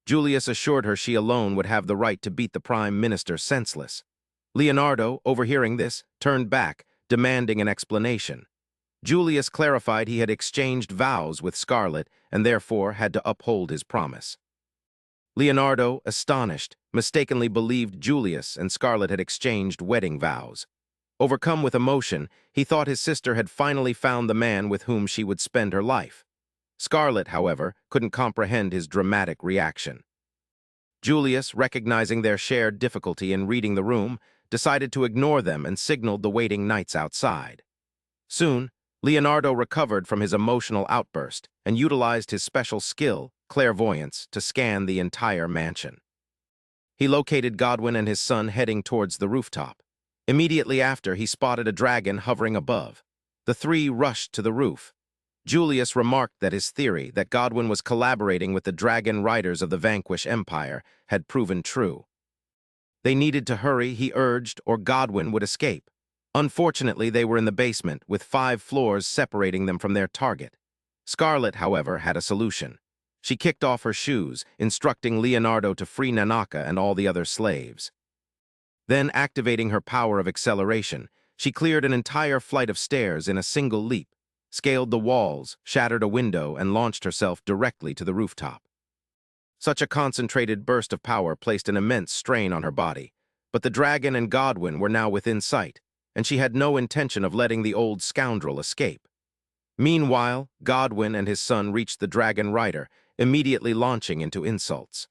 Julius assured her she alone would have the right to beat the Prime Minister senseless. Leonardo, overhearing this, turned back, demanding an explanation. Julius clarified he had exchanged vows with Scarlet and therefore had to uphold his promise. Leonardo, astonished, mistakenly believed Julius and Scarlet had exchanged wedding vows. Overcome with emotion, he thought his sister had finally found the man with whom she would spend her life. Scarlet, however, couldn't comprehend his dramatic reaction. Julius, recognizing their shared difficulty in reading the room, decided to ignore them and signaled the waiting knights outside. Soon, Leonardo recovered from his emotional outburst and utilized his special skill, clairvoyance, to scan the entire mansion. He located Godwyn and his son heading towards the rooftop. Immediately after, he spotted a dragon hovering above. The three rushed to the roof. Julius remarked that his theory that Godwyn was collaborating with the dragon riders of the Vanquish Empire had proven true. They needed to hurry, he urged, or Godwyn would escape. Unfortunately, they were in the basement, with 5 floors separating them from their target. Scarlet, however, had a solution. She kicked off her shoes, instructing Leonardo to free Nanaka and all the other slaves. Then, activating her power of acceleration, she cleared an entire flight of stairs in a single leap, scaled the walls, shattered a window, and launched herself directly to the rooftop. Such a concentrated burst of power placed an immense strain on her body, but the dragon and Godwyn were now within sight, and she had no intention of letting the old scoundrel escape. Meanwhile, Godwyn and his son reached the dragon rider, immediately launching into insults.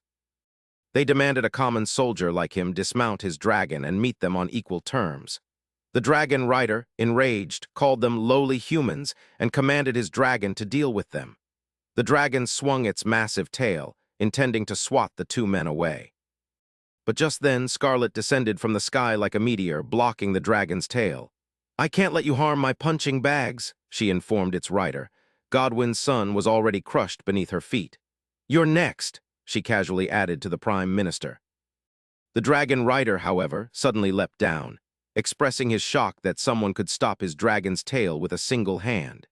They demanded a common soldier like him dismount his dragon and meet them on equal terms. The dragon rider, enraged, called them lowly humans and commanded his dragon to deal with them. The dragon swung its massive tail, intending to swat the 2 men away. But just then, Scarlet descended from the sky like a meteor, blocking the dragon's tail. "I can't let you harm my punching bags," she informed its rider. Godwyn's son was already crushed beneath her feet. "You're next," she casually added to the Prime Minister. The dragon rider, however, suddenly leapt down, expressing his shock that someone could stop his dragon's tail with a single hand.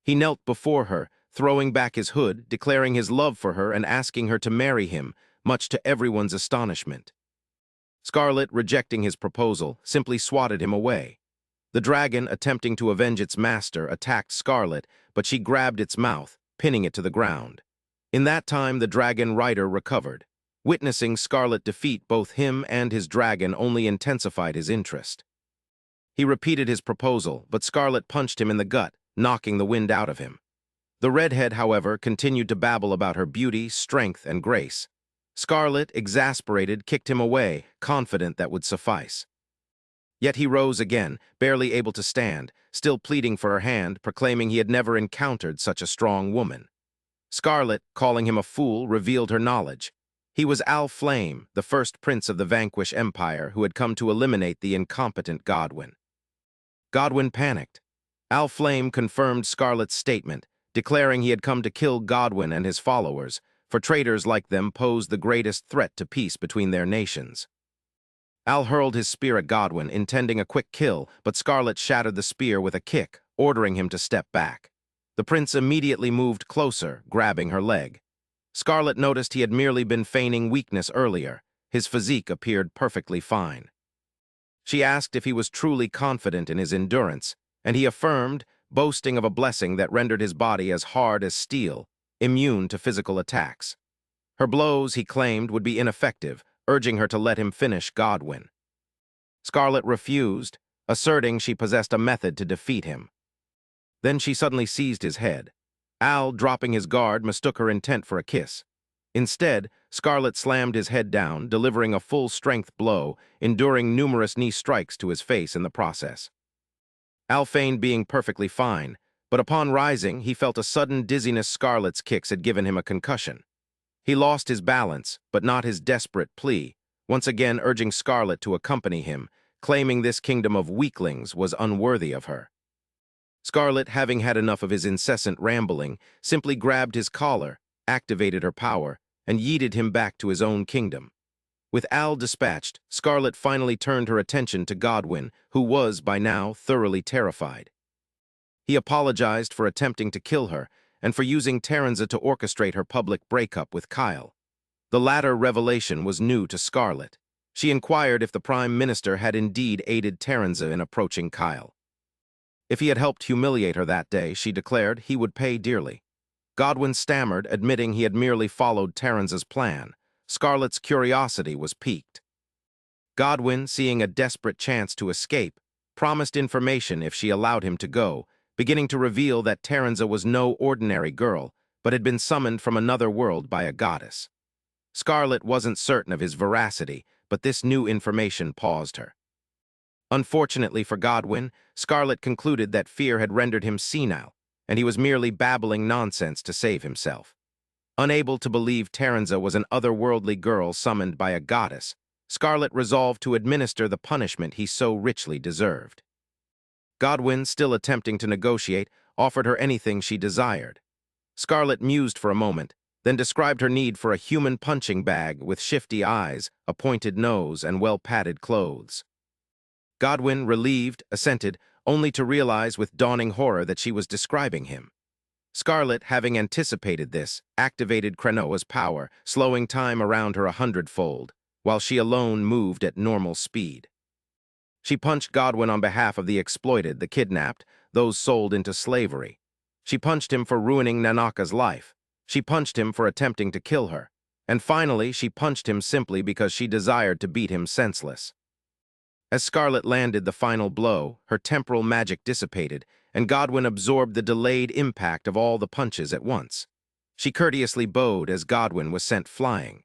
He knelt before her, throwing back his hood, declaring his love for her and asking her to marry him, much to everyone's astonishment. Scarlet, rejecting his proposal, simply swatted him away. The dragon, attempting to avenge its master, attacked Scarlet, but she grabbed its mouth, pinning it to the ground. In that time, the dragon rider recovered. Witnessing Scarlet defeat both him and his dragon only intensified his interest. He repeated his proposal, but Scarlet punched him in the gut, knocking the wind out of him. The redhead, however, continued to babble about her beauty, strength, and grace. Scarlet, exasperated, kicked him away, confident that would suffice. Yet he rose again, barely able to stand, still pleading for her hand, proclaiming he had never encountered such a strong woman. Scarlet, calling him a fool, revealed her knowledge. He was Al Flame, the first prince of the Vanquish Empire, who had come to eliminate the incompetent Godwyn. Godwyn panicked. Al Flame confirmed Scarlet's statement, declaring he had come to kill Godwyn and his followers, for traitors like them posed the greatest threat to peace between their nations. Al hurled his spear at Godwyn, intending a quick kill, but Scarlet shattered the spear with a kick, ordering him to step back. The prince immediately moved closer, grabbing her leg. Scarlet noticed he had merely been feigning weakness earlier. His physique appeared perfectly fine. She asked if he was truly confident in his endurance, and he affirmed, boasting of a blessing that rendered his body as hard as steel, immune to physical attacks. Her blows, he claimed, would be ineffective, urging her to let him finish Godwyn. Scarlet refused, asserting she possessed a method to defeat him. Then she suddenly seized his head. Al, dropping his guard, mistook her intent for a kiss. Instead, Scarlet slammed his head down, delivering a full-strength blow, enduring numerous knee strikes to his face in the process. Al feigned being perfectly fine, but upon rising, he felt a sudden dizziness. Scarlet's kicks had given him a concussion. He lost his balance, but not his desperate plea, once again urging Scarlet to accompany him, claiming this kingdom of weaklings was unworthy of her. Scarlet, having had enough of his incessant rambling, simply grabbed his collar, activated her power, and yeeted him back to his own kingdom. With Al dispatched, Scarlet finally turned her attention to Godwin, who was, by now, thoroughly terrified. He apologized for attempting to kill her and for using Taranza to orchestrate her public breakup with Kyle. The latter revelation was new to Scarlet. She inquired if the Prime Minister had indeed aided Taranza in approaching Kyle. If he had helped humiliate her that day, she declared, he would pay dearly. Godwin stammered, admitting he had merely followed Taranza's plan. Scarlet's curiosity was piqued. Godwin, seeing a desperate chance to escape, promised information if she allowed him to go, beginning to reveal that Taranza was no ordinary girl, but had been summoned from another world by a goddess. Scarlet wasn't certain of his veracity, but this new information paused her. Unfortunately for Godwin, Scarlet concluded that fear had rendered him senile, and he was merely babbling nonsense to save himself. Unable to believe Taranza was an otherworldly girl summoned by a goddess, Scarlet resolved to administer the punishment he so richly deserved. Godwin, still attempting to negotiate, offered her anything she desired. Scarlet mused for a moment, then described her need for a human punching bag with shifty eyes, a pointed nose, and well-padded clothes. Godwin, relieved, assented, only to realize with dawning horror that she was describing him. Scarlet, having anticipated this, activated Krenoa's power, slowing time around her 100-fold, while she alone moved at normal speed. She punched Godwin on behalf of the exploited, the kidnapped, those sold into slavery. She punched him for ruining Nanaka's life. She punched him for attempting to kill her. And finally, she punched him simply because she desired to beat him senseless. As Scarlet landed the final blow, her temporal magic dissipated, and Godwin absorbed the delayed impact of all the punches at once. She courteously bowed as Godwin was sent flying.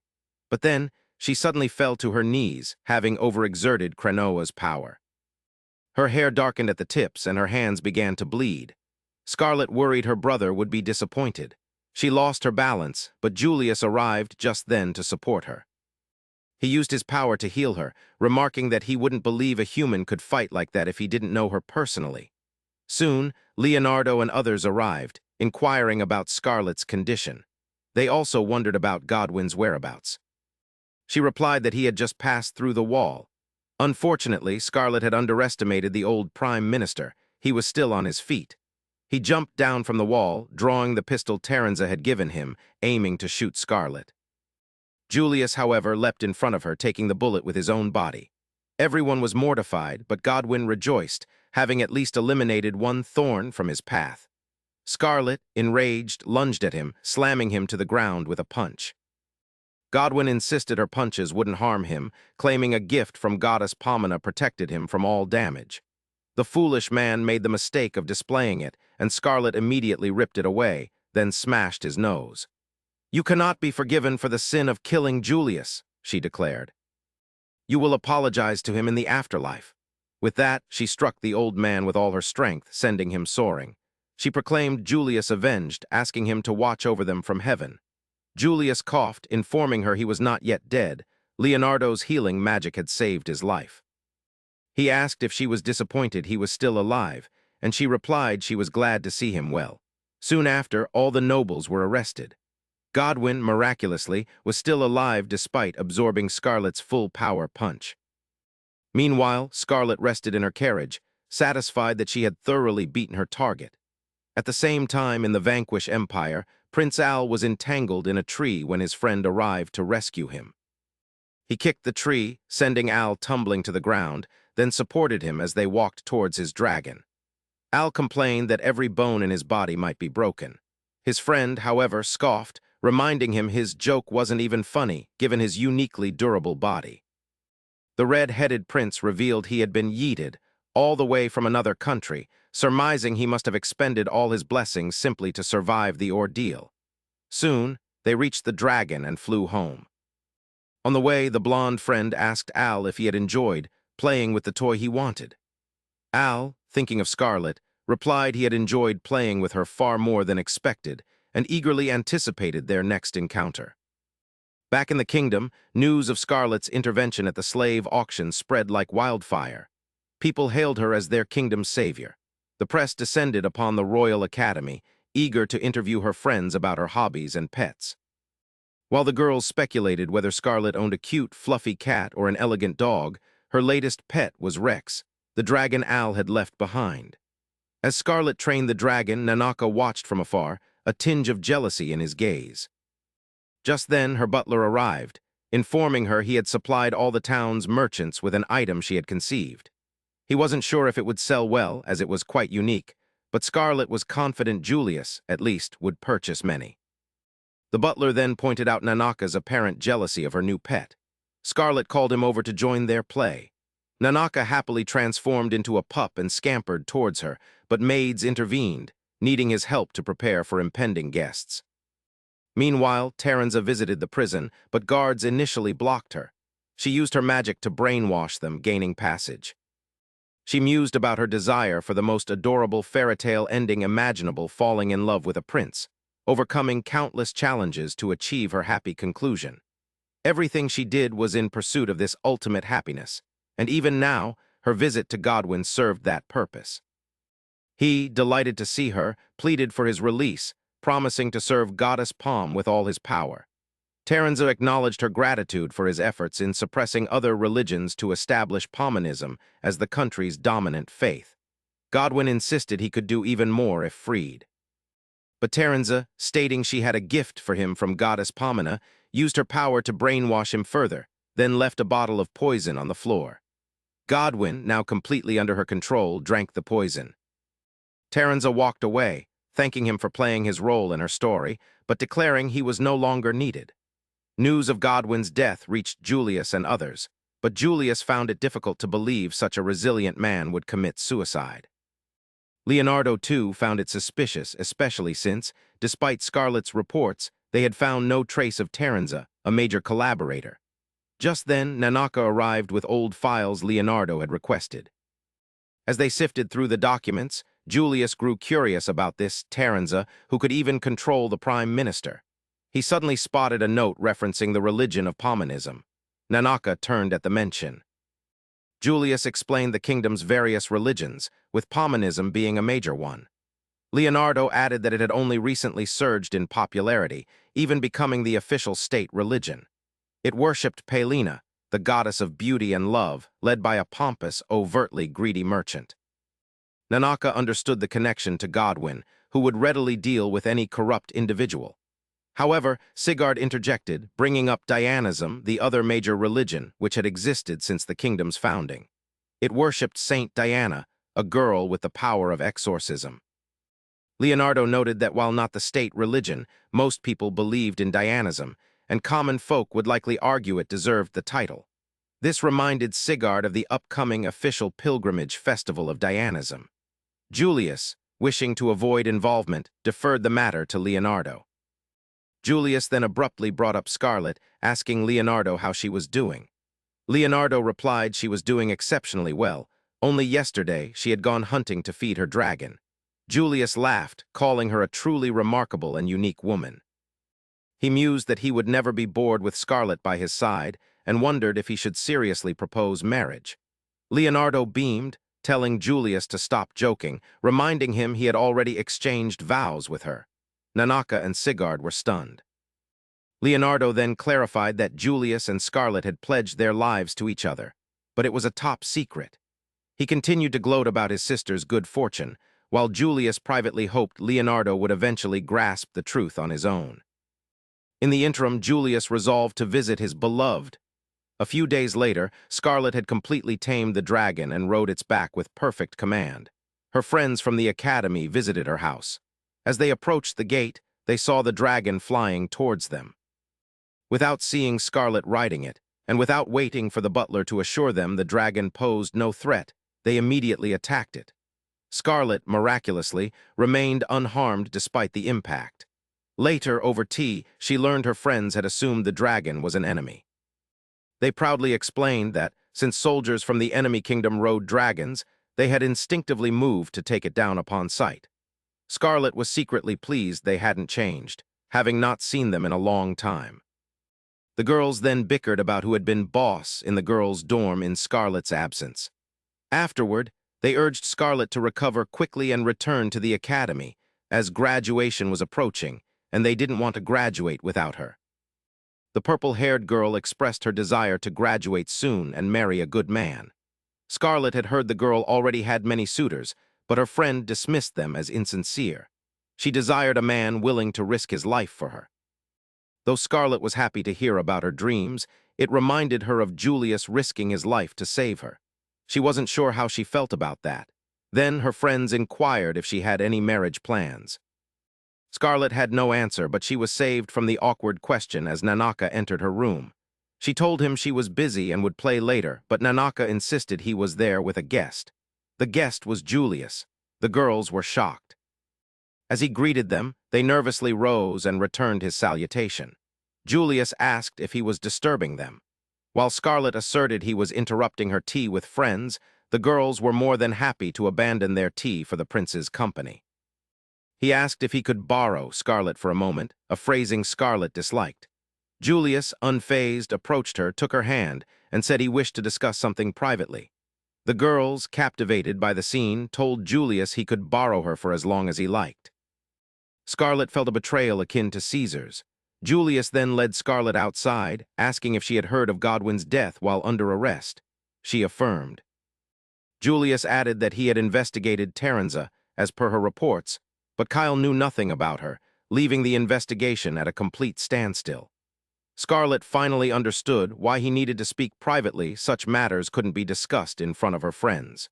But then, she suddenly fell to her knees, having overexerted Krenoa's power. Her hair darkened at the tips, and her hands began to bleed. Scarlet worried her brother would be disappointed. She lost her balance, but Julius arrived just then to support her. He used his power to heal her, remarking that he wouldn't believe a human could fight like that if he didn't know her personally. Soon, Leonardo and others arrived, inquiring about Scarlet's condition. They also wondered about Godwin's whereabouts. She replied that he had just passed through the wall. Unfortunately, Scarlet had underestimated the old Prime Minister. He was still on his feet. He jumped down from the wall, drawing the pistol Taranza had given him, aiming to shoot Scarlet. Julius, however, leapt in front of her, taking the bullet with his own body. Everyone was mortified, but Godwin rejoiced, having at least eliminated one thorn from his path. Scarlet, enraged, lunged at him, slamming him to the ground with a punch. Godwin insisted her punches wouldn't harm him, claiming a gift from goddess Pomona protected him from all damage. The foolish man made the mistake of displaying it, and Scarlet immediately ripped it away, then smashed his nose. "You cannot be forgiven for the sin of killing Julius," she declared. "You will apologize to him in the afterlife." With that, she struck the old man with all her strength, sending him soaring. She proclaimed Julius avenged, asking him to watch over them from heaven. Julius coughed, informing her he was not yet dead. Leonardo's healing magic had saved his life. He asked if she was disappointed he was still alive, and she replied she was glad to see him well. Soon after, all the nobles were arrested. Godwin, miraculously, was still alive despite absorbing Scarlet's full power punch. Meanwhile, Scarlet rested in her carriage, satisfied that she had thoroughly beaten her target. At the same time, in the Vanquish Empire, Prince Al was entangled in a tree when his friend arrived to rescue him. He kicked the tree, sending Al tumbling to the ground, then supported him as they walked towards his dragon. Al complained that every bone in his body might be broken. His friend, however, scoffed, reminding him his joke wasn't even funny, given his uniquely durable body. The red-headed prince revealed he had been yeeted, all the way from another country, surmising he must have expended all his blessings simply to survive the ordeal. Soon, they reached the dragon and flew home. On the way, the blonde friend asked Al if he had enjoyed playing with the toy he wanted. Al, thinking of Scarlet, replied he had enjoyed playing with her far more than expected and eagerly anticipated their next encounter. Back in the kingdom, news of Scarlet's intervention at the slave auction spread like wildfire. People hailed her as their kingdom's savior. The press descended upon the Royal Academy, eager to interview her friends about her hobbies and pets. While the girls speculated whether Scarlet owned a cute, fluffy cat or an elegant dog, her latest pet was Rex, the dragon Al had left behind. As Scarlet trained the dragon, Nanaka watched from afar, a tinge of jealousy in his gaze. Just then, her butler arrived, informing her he had supplied all the town's merchants with an item she had conceived. He wasn't sure if it would sell well, as it was quite unique, but Scarlet was confident Julius, at least, would purchase many. The butler then pointed out Nanaka's apparent jealousy of her new pet. Scarlet called him over to join their play. Nanaka happily transformed into a pup and scampered towards her, but maids intervened, needing his help to prepare for impending guests. Meanwhile, Terenza visited the prison, but guards initially blocked her. She used her magic to brainwash them, gaining passage. She mused about her desire for the most adorable fairy tale ending imaginable, falling in love with a prince, overcoming countless challenges to achieve her happy conclusion. Everything she did was in pursuit of this ultimate happiness, and even now, her visit to Godwin served that purpose. He, delighted to see her, pleaded for his release, promising to serve Goddess Palm with all his power. Terenza acknowledged her gratitude for his efforts in suppressing other religions to establish Paumanism as the country's dominant faith. Godwin insisted he could do even more if freed. But Terenza, stating she had a gift for him from Goddess Paumina, used her power to brainwash him further, then left a bottle of poison on the floor. Godwin, now completely under her control, drank the poison. Terenza walked away, thanking him for playing his role in her story, but declaring he was no longer needed. News of Godwin's death reached Julius and others, but Julius found it difficult to believe such a resilient man would commit suicide. Leonardo, too, found it suspicious, especially since, despite Scarlet's reports, they had found no trace of Terenza, a major collaborator. Just then, Nanaka arrived with old files Leonardo had requested. As they sifted through the documents, Julius grew curious about this Terenza, who could even control the Prime Minister. He suddenly spotted a note referencing the religion of Paumanism. Nanaka turned at the mention. Julius explained the kingdom's various religions, with Paumanism being a major one. Leonardo added that it had only recently surged in popularity, even becoming the official state religion. It worshipped Palina, the goddess of beauty and love, led by a pompous, overtly greedy merchant. Nanaka understood the connection to Godwin, who would readily deal with any corrupt individual. However, Sigurd interjected, bringing up Dianism, the other major religion, which had existed since the kingdom's founding. It worshipped Saint Diana, a girl with the power of exorcism. Leonardo noted that while not the state religion, most people believed in Dianism, and common folk would likely argue it deserved the title. This reminded Sigurd of the upcoming official pilgrimage festival of Dianism. Julius, wishing to avoid involvement, deferred the matter to Leonardo. Julius then abruptly brought up Scarlet, asking Leonardo how she was doing. Leonardo replied she was doing exceptionally well. Only yesterday, she had gone hunting to feed her dragon. Julius laughed, calling her a truly remarkable and unique woman. He mused that he would never be bored with Scarlet by his side and wondered if he should seriously propose marriage. Leonardo beamed, telling Julius to stop joking, reminding him he had already exchanged vows with her. Nanaka and Sigurd were stunned. Leonardo then clarified that Julius and Scarlet had pledged their lives to each other, but it was a top secret. He continued to gloat about his sister's good fortune, while Julius privately hoped Leonardo would eventually grasp the truth on his own. In the interim, Julius resolved to visit his beloved. A few days later, Scarlet had completely tamed the dragon and rode its back with perfect command. Her friends from the academy visited her house. As they approached the gate, they saw the dragon flying towards them. Without seeing Scarlet riding it, and without waiting for the butler to assure them the dragon posed no threat, they immediately attacked it. Scarlet, miraculously, remained unharmed despite the impact. Later, over tea, she learned her friends had assumed the dragon was an enemy. They proudly explained that, since soldiers from the enemy kingdom rode dragons, they had instinctively moved to take it down upon sight. Scarlet was secretly pleased they hadn't changed, having not seen them in a long time. The girls then bickered about who had been boss in the girls' dorm in Scarlet's absence. Afterward, They urged Scarlet to recover quickly and return to the academy, as graduation was approaching, and they didn't want to graduate without her. The purple-haired girl expressed her desire to graduate soon and marry a good man. Scarlet had heard the girl already had many suitors, but her friend dismissed them as insincere. She desired a man willing to risk his life for her. Though Scarlet was happy to hear about her dreams, it reminded her of Julius risking his life to save her. She wasn't sure how she felt about that. Then her friends inquired if she had any marriage plans. Scarlet had no answer, but she was saved from the awkward question as Nanaka entered her room. She told him she was busy and would play later, but Nanaka insisted he was there with a guest. The guest was Julius. The girls were shocked. As he greeted them, they nervously rose and returned his salutation. Julius asked if he was disturbing them. While Scarlet asserted he was interrupting her tea with friends, the girls were more than happy to abandon their tea for the prince's company. He asked if he could borrow Scarlet for a moment, a phrasing Scarlet disliked. Julius, unfazed, approached her, took her hand, and said he wished to discuss something privately. The girls, captivated by the scene, told Julius he could borrow her for as long as he liked. Scarlet felt a betrayal akin to Caesar's. Julius then led Scarlet outside, asking if she had heard of Godwin's death while under arrest. She affirmed. Julius added that he had investigated Taranza, as per her reports, but Kyle knew nothing about her, leaving the investigation at a complete standstill. Scarlet finally understood why he needed to speak privately. Such matters couldn't be discussed in front of her friends.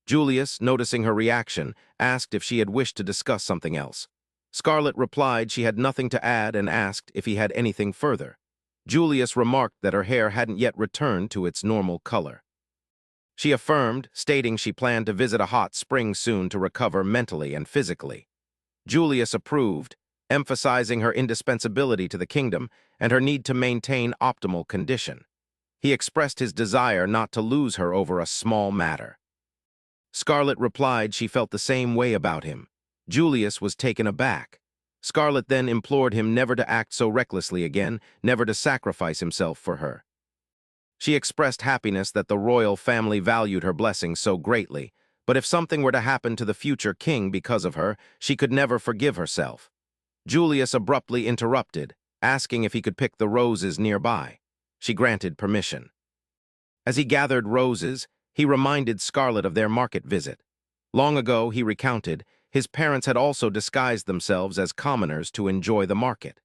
Julius, noticing her reaction, asked if she had wished to discuss something else. Scarlet replied she had nothing to add and asked if he had anything further. Julius remarked that her hair hadn't yet returned to its normal color. She affirmed, stating she planned to visit a hot spring soon to recover mentally and physically. Julius approved, emphasizing her indispensability to the kingdom and her need to maintain optimal condition. He expressed his desire not to lose her over a small matter. Scarlet replied she felt the same way about him. Julius was taken aback. Scarlet then implored him never to act so recklessly again, never to sacrifice himself for her. She expressed happiness that the royal family valued her blessings so greatly, but if something were to happen to the future king because of her, she could never forgive herself. Julius abruptly interrupted, asking if he could pick the roses nearby. She granted permission. As he gathered roses, he reminded Scarlet of their market visit. Long ago, he recounted, his parents had also disguised themselves as commoners to enjoy the market.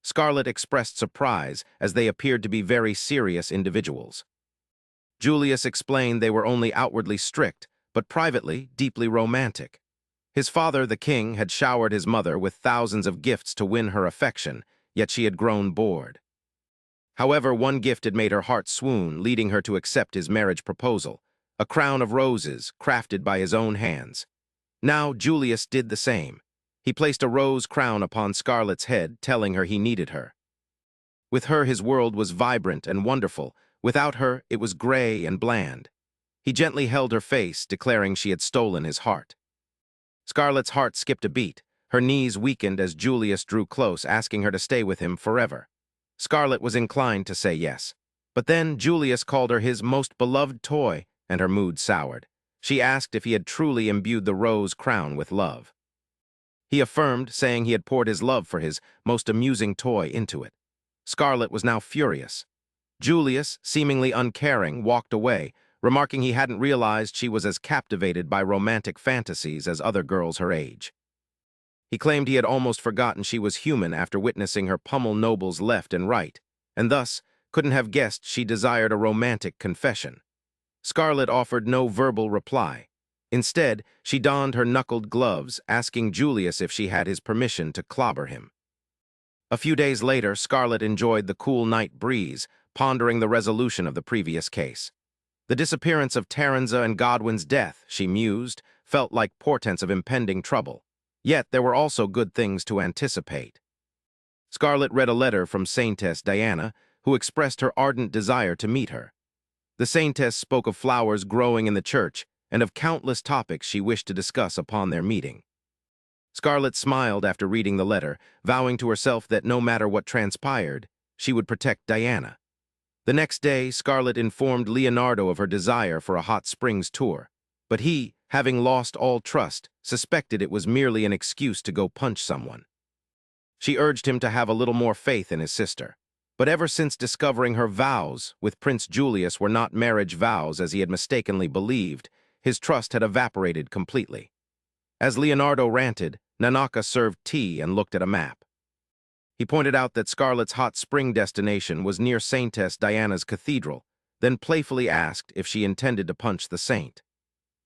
Scarlet expressed surprise, as they appeared to be very serious individuals. Julius explained they were only outwardly strict, but privately deeply romantic. His father, the king, had showered his mother with thousands of gifts to win her affection, yet she had grown bored. However, one gift had made her heart swoon, leading her to accept his marriage proposal, a crown of roses crafted by his own hands. Now Julius did the same. He placed a rose crown upon Scarlet's head, telling her he needed her. With her, his world was vibrant and wonderful. Without her, it was gray and bland. He gently held her face, declaring she had stolen his heart. Scarlet's heart skipped a beat. Her knees weakened as Julius drew close, asking her to stay with him forever. Scarlet was inclined to say yes. But then Julius called her his most beloved toy, and her mood soured. She asked if he had truly imbued the rose crown with love. He affirmed, saying he had poured his love for his most amusing toy into it. Scarlet was now furious. Julius, seemingly uncaring, walked away, remarking he hadn't realized she was as captivated by romantic fantasies as other girls her age. He claimed he had almost forgotten she was human after witnessing her pummel nobles left and right, and thus couldn't have guessed she desired a romantic confession. Scarlet offered no verbal reply. Instead, she donned her knuckled gloves, asking Julius if she had his permission to clobber him. A few days later, Scarlet enjoyed the cool night breeze, pondering the resolution of the previous case. The disappearance of Taranza and Godwin's death, she mused, felt like portents of impending trouble. Yet there were also good things to anticipate. Scarlet read a letter from Saintess Diana, who expressed her ardent desire to meet her. The Saintess spoke of flowers growing in the church and of countless topics she wished to discuss upon their meeting. Scarlet smiled after reading the letter, vowing to herself that no matter what transpired, she would protect Diana. The next day, Scarlet informed Leonardo of her desire for a hot springs tour. But he, having lost all trust, suspected it was merely an excuse to go punch someone. She urged him to have a little more faith in his sister. But ever since discovering her vows with Prince Julius were not marriage vows as he had mistakenly believed, his trust had evaporated completely. As Leonardo ranted, Nanaka served tea and looked at a map. He pointed out that Scarlet's hot spring destination was near Saintess Diana's cathedral, then playfully asked if she intended to punch the saint.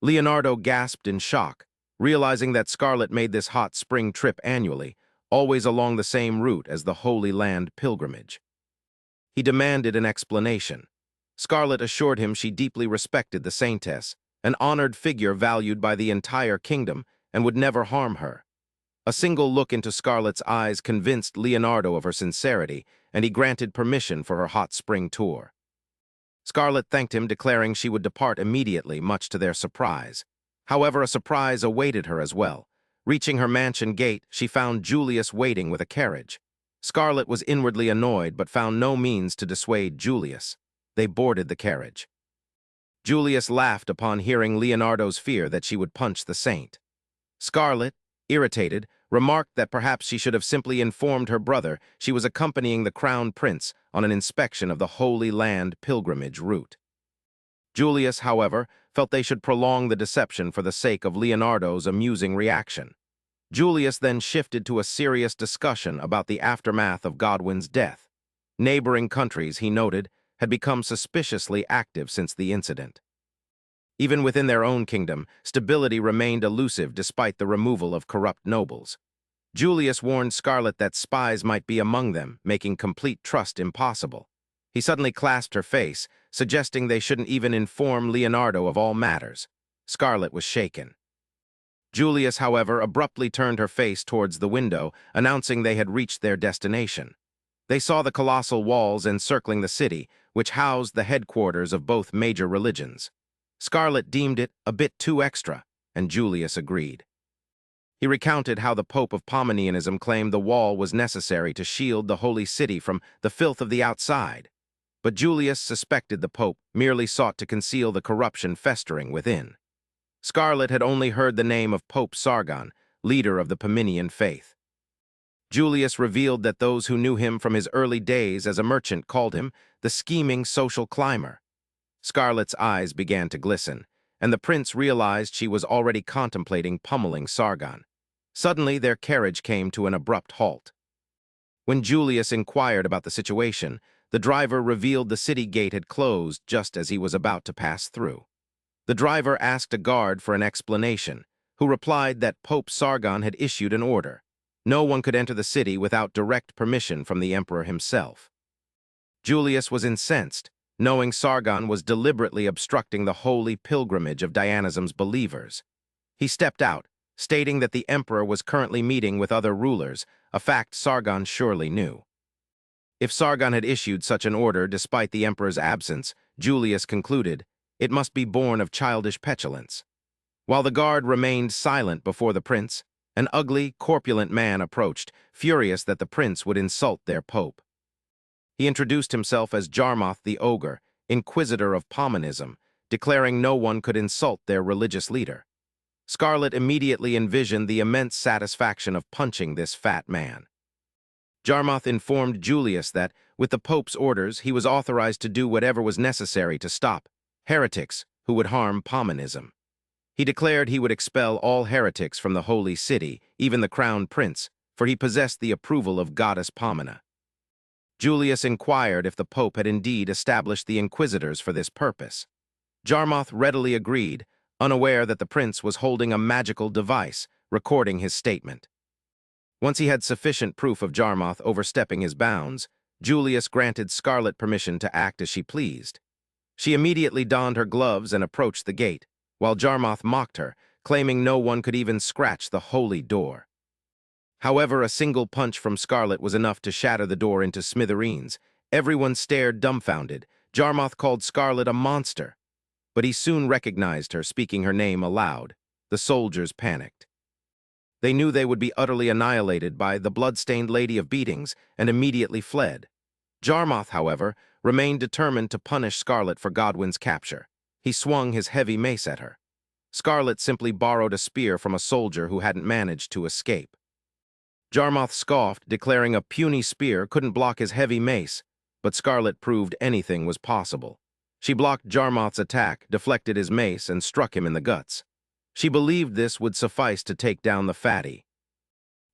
Leonardo gasped in shock, realizing that Scarlet made this hot spring trip annually, always along the same route as the Holy Land pilgrimage. He demanded an explanation. Scarlet assured him she deeply respected the saintess, an honored figure valued by the entire kingdom, and would never harm her. A single look into Scarlet's eyes convinced Leonardo of her sincerity, and he granted permission for her hot spring tour. Scarlet thanked him, declaring she would depart immediately, much to their surprise. However, a surprise awaited her as well. Reaching her mansion gate, she found Julius waiting with a carriage. Scarlet was inwardly annoyed but found no means to dissuade Julius. They boarded the carriage. Julius laughed upon hearing Leonardo's fear that she would punch the saint. Scarlet, irritated, remarked that perhaps she should have simply informed her brother she was accompanying the crown prince on an inspection of the Holy Land pilgrimage route. Julius, however, felt they should prolong the deception for the sake of Leonardo's amusing reaction. Julius then shifted to a serious discussion about the aftermath of Godwin's death. Neighboring countries, he noted, had become suspiciously active since the incident. Even within their own kingdom, stability remained elusive despite the removal of corrupt nobles. Julius warned Scarlet that spies might be among them, making complete trust impossible. He suddenly clasped her face, suggesting they shouldn't even inform Leonardo of all matters. Scarlet was shaken. Julius, however, abruptly turned her face towards the window, announcing they had reached their destination. They saw the colossal walls encircling the city, which housed the headquarters of both major religions. Scarlet deemed it a bit too extra, and Julius agreed. He recounted how the Pope of Pomenianism claimed the wall was necessary to shield the holy city from the filth of the outside. But Julius suspected the Pope merely sought to conceal the corruption festering within. Scarlet had only heard the name of Pope Sargon, leader of the Pomenian faith. Julius revealed that those who knew him from his early days as a merchant called him the scheming social climber. Scarlet's eyes began to glisten, and the prince realized she was already contemplating pummeling Sargon. Suddenly, their carriage came to an abrupt halt. When Julius inquired about the situation, the driver revealed the city gate had closed just as he was about to pass through. The driver asked a guard for an explanation, who replied that Pope Sargon had issued an order. No one could enter the city without direct permission from the emperor himself. Julius was incensed, knowing Sargon was deliberately obstructing the holy pilgrimage of Dianysm's believers. He stepped out, stating that the emperor was currently meeting with other rulers, a fact Sargon surely knew. If Sargon had issued such an order despite the emperor's absence, Julius concluded, it must be born of childish petulance. While the guard remained silent before the prince, an ugly, corpulent man approached, furious that the prince would insult their pope. He introduced himself as Jarmuth the Ogre, inquisitor of Pomenism, declaring no one could insult their religious leader. Scarlet immediately envisioned the immense satisfaction of punching this fat man. Jarmuth informed Julius that, with the Pope's orders, he was authorized to do whatever was necessary to stop heretics who would harm Pomenism. He declared he would expel all heretics from the holy city, even the crown prince, for he possessed the approval of goddess Pomena. Julius inquired if the Pope had indeed established the inquisitors for this purpose. Jarmuth readily agreed, unaware that the prince was holding a magical device, recording his statement. Once he had sufficient proof of Jarmuth overstepping his bounds, Julius granted Scarlet permission to act as she pleased. She immediately donned her gloves and approached the gate, while Jarmuth mocked her, claiming no one could even scratch the holy door. However, a single punch from Scarlet was enough to shatter the door into smithereens. Everyone stared dumbfounded. Jarmuth called Scarlet a monster, but he soon recognized her, speaking her name aloud. The soldiers panicked. They knew they would be utterly annihilated by the blood-stained Lady of Beatings and immediately fled. Jarmuth, however, remained determined to punish Scarlet for Godwin's capture. He swung his heavy mace at her. Scarlet simply borrowed a spear from a soldier who hadn't managed to escape. Jarmuth scoffed, declaring a puny spear couldn't block his heavy mace, but Scarlet proved anything was possible. She blocked Jarmuth's attack, deflected his mace, and struck him in the guts. She believed this would suffice to take down the fatty.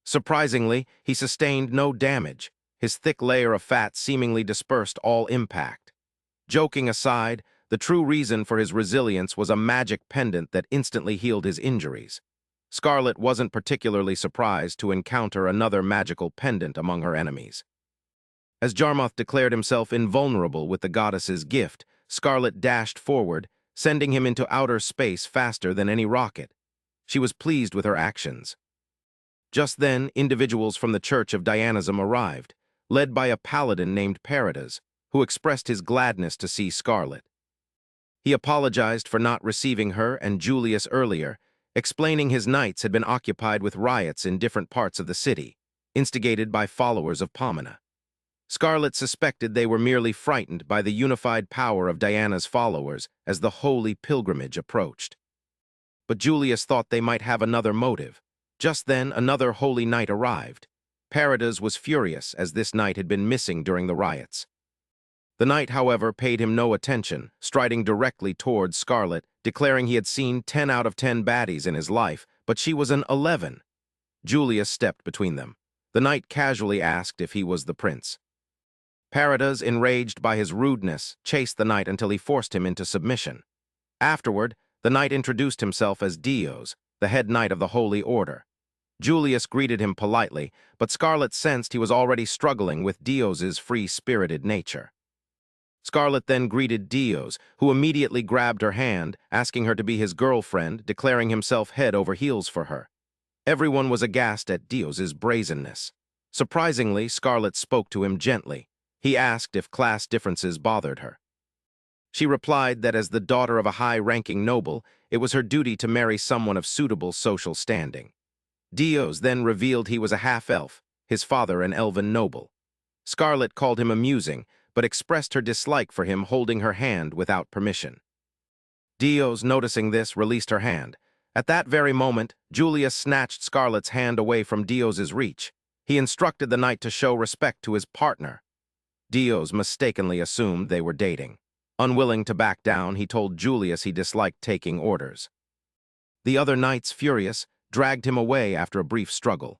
Surprisingly, he sustained no damage. His thick layer of fat seemingly dispersed all impact. Joking aside, the true reason for his resilience was a magic pendant that instantly healed his injuries. Scarlet wasn't particularly surprised to encounter another magical pendant among her enemies. As Jarmuth declared himself invulnerable with the goddess's gift, Scarlet dashed forward, sending him into outer space faster than any rocket. She was pleased with her actions. Just then, individuals from the Church of Dianism arrived, led by a paladin named Peridas, who expressed his gladness to see Scarlet. He apologized for not receiving her and Julius earlier, explaining his knights had been occupied with riots in different parts of the city, instigated by followers of Pomona. Scarlet suspected they were merely frightened by the unified power of Diana's followers as the holy pilgrimage approached. But Julius thought they might have another motive. Just then, another holy knight arrived. Peridas was furious, as this knight had been missing during the riots. The knight, however, paid him no attention, striding directly towards Scarlet, declaring he had seen 10 out of 10 baddies in his life, but she was an 11. Julius stepped between them. The knight casually asked if he was the prince. Peridas, enraged by his rudeness, chased the knight until he forced him into submission. Afterward, the knight introduced himself as Dios, the head knight of the Holy Order. Julius greeted him politely, but Scarlet sensed he was already struggling with Dios's free-spirited nature. Scarlet then greeted Dios, who immediately grabbed her hand, asking her to be his girlfriend, declaring himself head over heels for her. Everyone was aghast at Dios's brazenness. Surprisingly, Scarlet spoke to him gently. He asked if class differences bothered her. She replied that as the daughter of a high-ranking noble, it was her duty to marry someone of suitable social standing. Dios then revealed he was a half-elf, his father an elven noble. Scarlet called him amusing, but expressed her dislike for him holding her hand without permission. Dios, noticing this, released her hand. At that very moment, Julius snatched Scarlet's hand away from Dios's reach. He instructed the knight to show respect to his partner. Dios mistakenly assumed they were dating. Unwilling to back down, he told Julius he disliked taking orders. The other knights, furious, dragged him away after a brief struggle.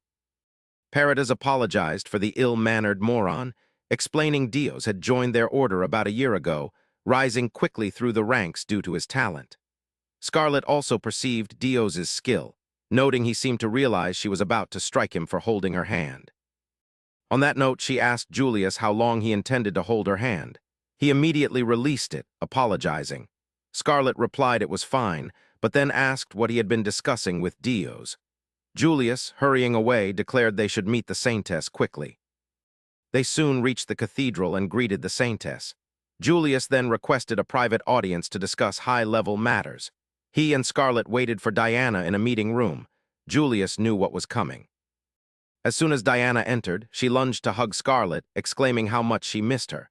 Peridas apologized for the ill-mannered moron, explaining Dios had joined their order about a year ago, rising quickly through the ranks due to his talent. Scarlet also perceived Dios's skill, noting he seemed to realize she was about to strike him for holding her hand. On that note, she asked Julius how long he intended to hold her hand. He immediately released it, apologizing. Scarlet replied it was fine, but then asked what he had been discussing with Dios. Julius, hurrying away, declared they should meet the Saintess quickly. They soon reached the cathedral and greeted the Saintess. Julius then requested a private audience to discuss high-level matters. He and Scarlet waited for Diana in a meeting room. Julius knew what was coming. As soon as Diana entered, she lunged to hug Scarlet, exclaiming how much she missed her.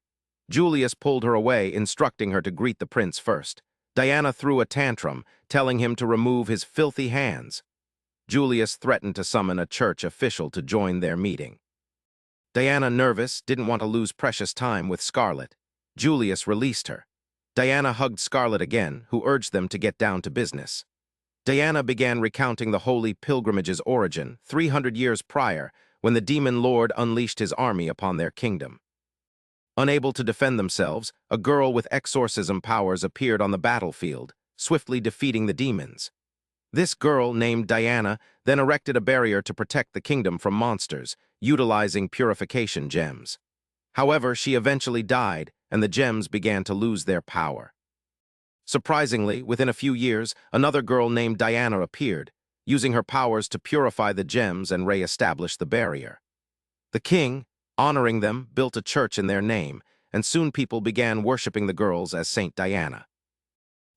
Julius pulled her away, instructing her to greet the prince first. Diana threw a tantrum, telling him to remove his filthy hands. Julius threatened to summon a church official to join their meeting. Diana, nervous, didn't want to lose precious time with Scarlet. Julius released her. Diana hugged Scarlet again, who urged them to get down to business. Diana began recounting the holy pilgrimage's origin, 300 years prior, when the demon lord unleashed his army upon their kingdom. Unable to defend themselves, a girl with exorcism powers appeared on the battlefield, swiftly defeating the demons. This girl, named Diana, then erected a barrier to protect the kingdom from monsters, utilizing purification gems. However, she eventually died, and the gems began to lose their power. Surprisingly, within a few years, another girl named Diana appeared, using her powers to purify the gems and re-establish the barrier. The king, honoring them, built a church in their name, and soon people began worshipping the girls as Saint Diana.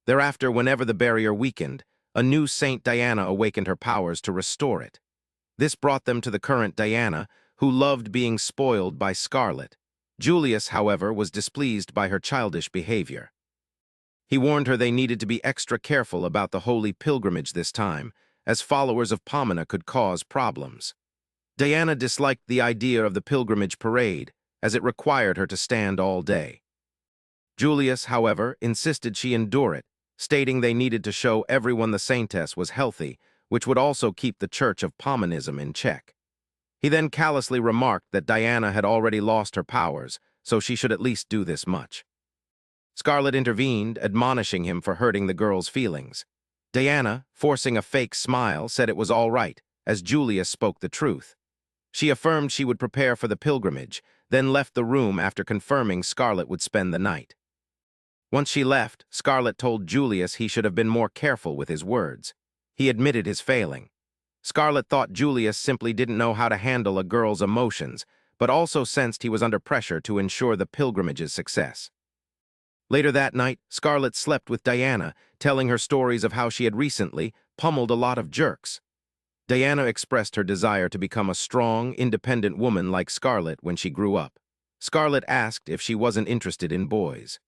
Thereafter, whenever the barrier weakened, a new Saint Diana awakened her powers to restore it. This brought them to the current Diana, who loved being spoiled by Scarlet. Julius, however, was displeased by her childish behavior. He warned her they needed to be extra careful about the holy pilgrimage this time, as followers of Pomona could cause problems. Diana disliked the idea of the pilgrimage parade, as it required her to stand all day. Julius, however, insisted she endure it, stating they needed to show everyone the saintess was healthy, which would also keep the Church of Pomonism in check. He then callously remarked that Diana had already lost her powers, so she should at least do this much. Scarlet intervened, admonishing him for hurting the girl's feelings. Diana, forcing a fake smile, said it was all right, as Julius spoke the truth. She affirmed she would prepare for the pilgrimage, then left the room after confirming Scarlet would spend the night. Once she left, Scarlet told Julius he should have been more careful with his words. He admitted his failing. Scarlet thought Julius simply didn't know how to handle a girl's emotions, but also sensed he was under pressure to ensure the pilgrimage's success. Later that night, Scarlet slept with Diana, telling her stories of how she had recently pummeled a lot of jerks. Diana expressed her desire to become a strong, independent woman like Scarlet when she grew up. Scarlet asked if she wasn't interested in boys.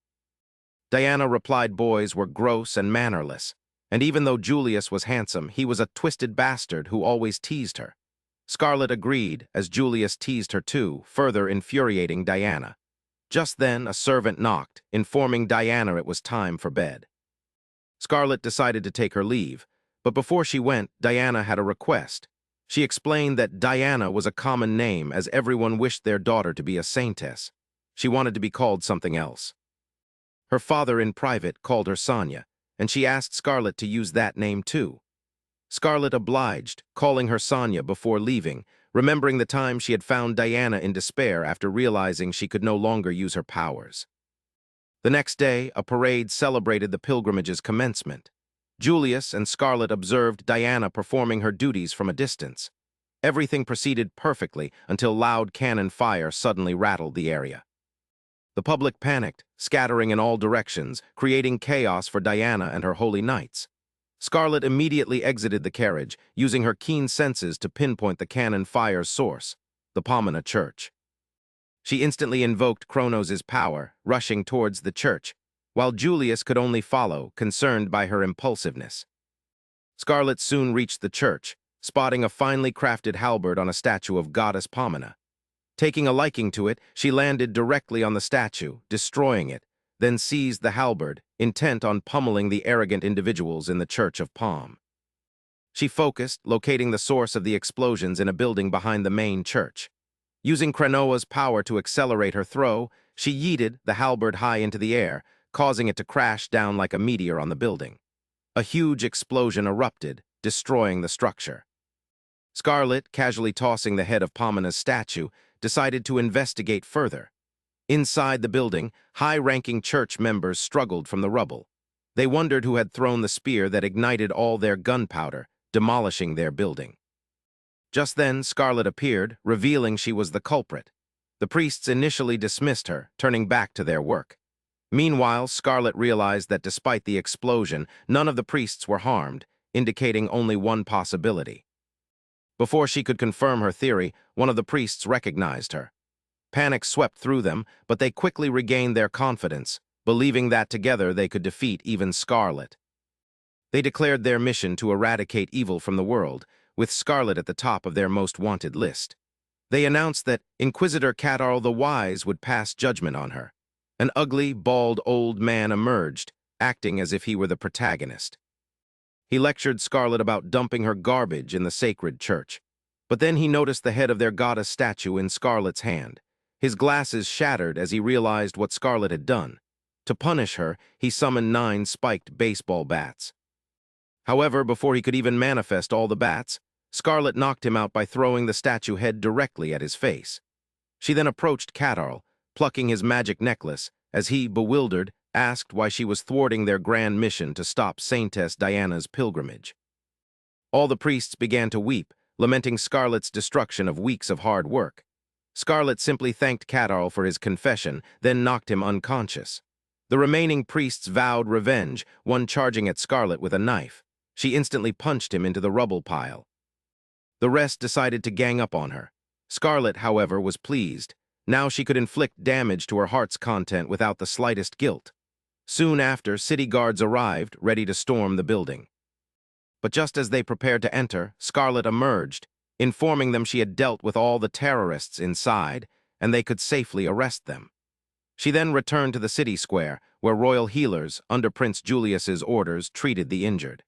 Diana replied boys were gross and mannerless, and even though Julius was handsome, he was a twisted bastard who always teased her. Scarlet agreed, as Julius teased her too, further infuriating Diana. Just then, a servant knocked, informing Diana it was time for bed. Scarlet decided to take her leave, but before she went, Diana had a request. She explained that Diana was a common name as everyone wished their daughter to be a saintess. She wanted to be called something else. Her father in private called her Sonia, and she asked Scarlet to use that name too. Scarlet obliged, calling her Sonia before leaving, remembering the time she had found Diana in despair after realizing she could no longer use her powers. The next day, a parade celebrated the pilgrimage's commencement. Julius and Scarlet observed Diana performing her duties from a distance. Everything proceeded perfectly until loud cannon fire suddenly rattled the area. The public panicked, scattering in all directions, creating chaos for Diana and her holy knights. Scarlet immediately exited the carriage, using her keen senses to pinpoint the cannon fire's source, the Pomona Church. She instantly invoked Kronos' power, rushing towards the church, while Julius could only follow, concerned by her impulsiveness. Scarlet soon reached the church, spotting a finely crafted halberd on a statue of Goddess Pomona. Taking a liking to it, she landed directly on the statue, destroying it, then seized the halberd, intent on pummeling the arrogant individuals in the Church of Pom. She focused, locating the source of the explosions in a building behind the main church. Using Kronos' power to accelerate her throw, she yeeted the halberd high into the air, causing it to crash down like a meteor on the building. A huge explosion erupted, destroying the structure. Scarlet, casually tossing the head of Pomona's statue, decided to investigate further. Inside the building, high-ranking church members struggled from the rubble. They wondered who had thrown the spear that ignited all their gunpowder, demolishing their building. Just then, Scarlet appeared, revealing she was the culprit. The priests initially dismissed her, turning back to their work. Meanwhile, Scarlet realized that despite the explosion, none of the priests were harmed, indicating only one possibility. Before she could confirm her theory, one of the priests recognized her. Panic swept through them, but they quickly regained their confidence, believing that together they could defeat even Scarlet. They declared their mission to eradicate evil from the world, with Scarlet at the top of their most wanted list. They announced that Inquisitor Katarl the Wise would pass judgment on her. An ugly, bald old man emerged, acting as if he were the protagonist. He lectured Scarlet about dumping her garbage in the sacred church. But then he noticed the head of their goddess statue in Scarlet's hand. His glasses shattered as he realized what Scarlet had done. To punish her, he summoned 9 spiked baseball bats. However, before he could even manifest all the bats, Scarlet knocked him out by throwing the statue head directly at his face. She then approached Katarl, plucking his magic necklace, as he, bewildered, asked why she was thwarting their grand mission to stop Saintess Diana's pilgrimage. All the priests began to weep, lamenting Scarlet's destruction of weeks of hard work. Scarlet simply thanked Katarl for his confession, then knocked him unconscious. The remaining priests vowed revenge, one charging at Scarlet with a knife. She instantly punched him into the rubble pile. The rest decided to gang up on her. Scarlet, however, was pleased. Now she could inflict damage to her heart's content without the slightest guilt. Soon after, city guards arrived, ready to storm the building. But just as they prepared to enter, Scarlet emerged, informing them she had dealt with all the terrorists inside, and they could safely arrest them. She then returned to the city square, where royal healers, under Prince Julius's orders, treated the injured.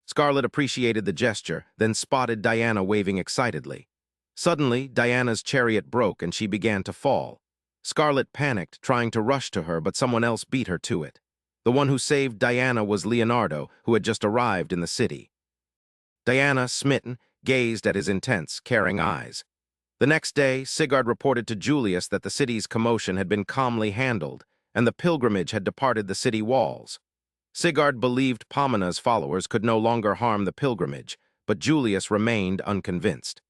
Scarlet appreciated the gesture, then spotted Diana waving excitedly. Suddenly, Diana's chariot broke and she began to fall. Scarlet panicked, trying to rush to her, but someone else beat her to it. The one who saved Diana was Leonardo, who had just arrived in the city. Diana, smitten, gazed at his intense, caring eyes. The next day, Sigurd reported to Julius that the city's commotion had been calmly handled, and the pilgrimage had departed the city walls. Sigurd believed Pamina's followers could no longer harm the pilgrimage, but Julius remained unconvinced.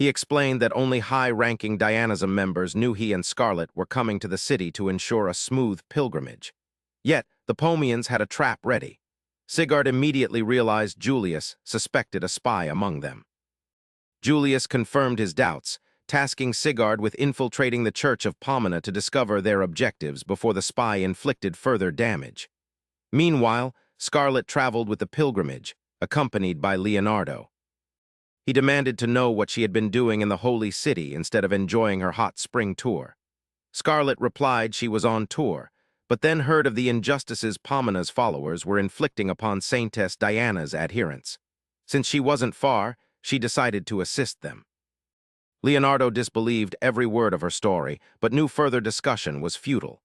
He explained that only high-ranking Dianism members knew he and Scarlet were coming to the city to ensure a smooth pilgrimage. Yet, the Pomians had a trap ready. Sigurd immediately realized Julius suspected a spy among them. Julius confirmed his doubts, tasking Sigurd with infiltrating the Church of Pamina to discover their objectives before the spy inflicted further damage. Meanwhile, Scarlet traveled with the pilgrimage, accompanied by Leonardo. He demanded to know what she had been doing in the Holy City instead of enjoying her hot spring tour. Scarlet replied she was on tour, but then heard of the injustices Pamina's followers were inflicting upon Saintess Diana's adherents. Since she wasn't far, she decided to assist them. Leonardo disbelieved every word of her story, but knew further discussion was futile.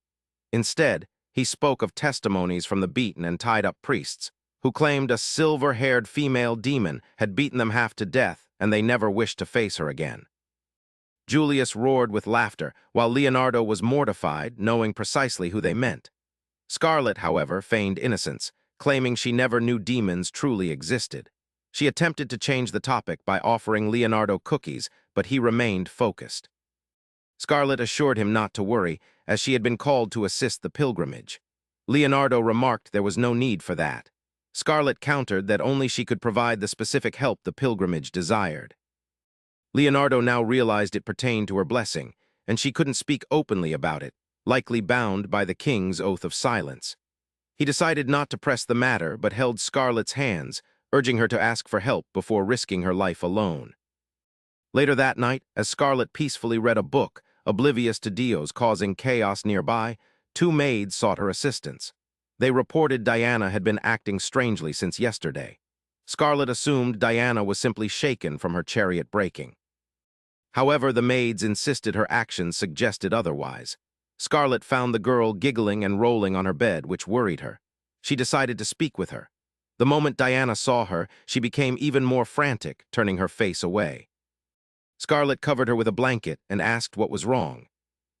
Instead, he spoke of testimonies from the beaten and tied-up priests, who claimed a silver-haired female demon had beaten them half to death and they never wished to face her again. Julius roared with laughter, while Leonardo was mortified, knowing precisely who they meant. Scarlet, however, feigned innocence, claiming she never knew demons truly existed. She attempted to change the topic by offering Leonardo cookies, but he remained focused. Scarlet assured him not to worry, as she had been called to assist the pilgrimage. Leonardo remarked there was no need for that. Scarlet countered that only she could provide the specific help the pilgrimage desired. Leonardo now realized it pertained to her blessing, and she couldn't speak openly about it, likely bound by the king's oath of silence. He decided not to press the matter, but held Scarlet's hands, urging her to ask for help before risking her life alone. Later that night, as Scarlet peacefully read a book, oblivious to Dios causing chaos nearby, two maids sought her assistance. They reported Diana had been acting strangely since yesterday. Scarlet assumed Diana was simply shaken from her chariot breaking. However, the maids insisted her actions suggested otherwise. Scarlet found the girl giggling and rolling on her bed, which worried her. She decided to speak with her. The moment Diana saw her, she became even more frantic, turning her face away. Scarlet covered her with a blanket and asked what was wrong.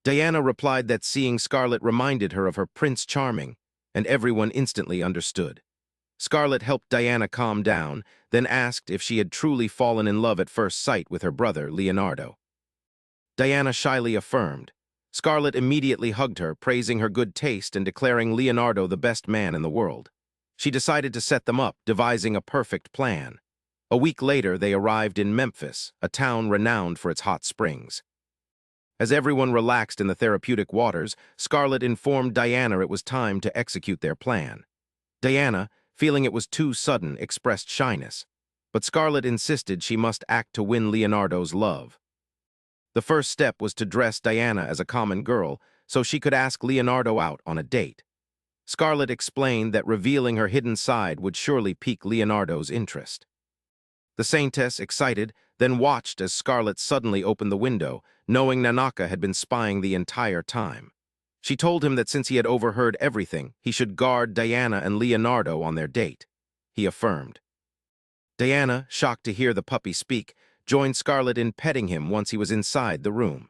Diana replied that seeing Scarlet reminded her of her Prince Charming, and everyone instantly understood. Scarlet helped Diana calm down, then asked if she had truly fallen in love at first sight with her brother, Leonardo. Diana shyly affirmed. Scarlet immediately hugged her, praising her good taste and declaring Leonardo the best man in the world. She decided to set them up, devising a perfect plan. A week later, they arrived in Memphis, a town renowned for its hot springs. As everyone relaxed in the therapeutic waters, Scarlet informed Diana it was time to execute their plan. Diana, feeling it was too sudden, expressed shyness, but Scarlet insisted she must act to win Leonardo's love. The first step was to dress Diana as a common girl so she could ask Leonardo out on a date. Scarlet explained that revealing her hidden side would surely pique Leonardo's interest. The Saintess, excited, then watched as Scarlet suddenly opened the window, knowing Nanaka had been spying the entire time. She told him that since he had overheard everything, he should guard Diana and Leonardo on their date. He affirmed. Diana, shocked to hear the puppy speak, joined Scarlet in petting him once he was inside the room.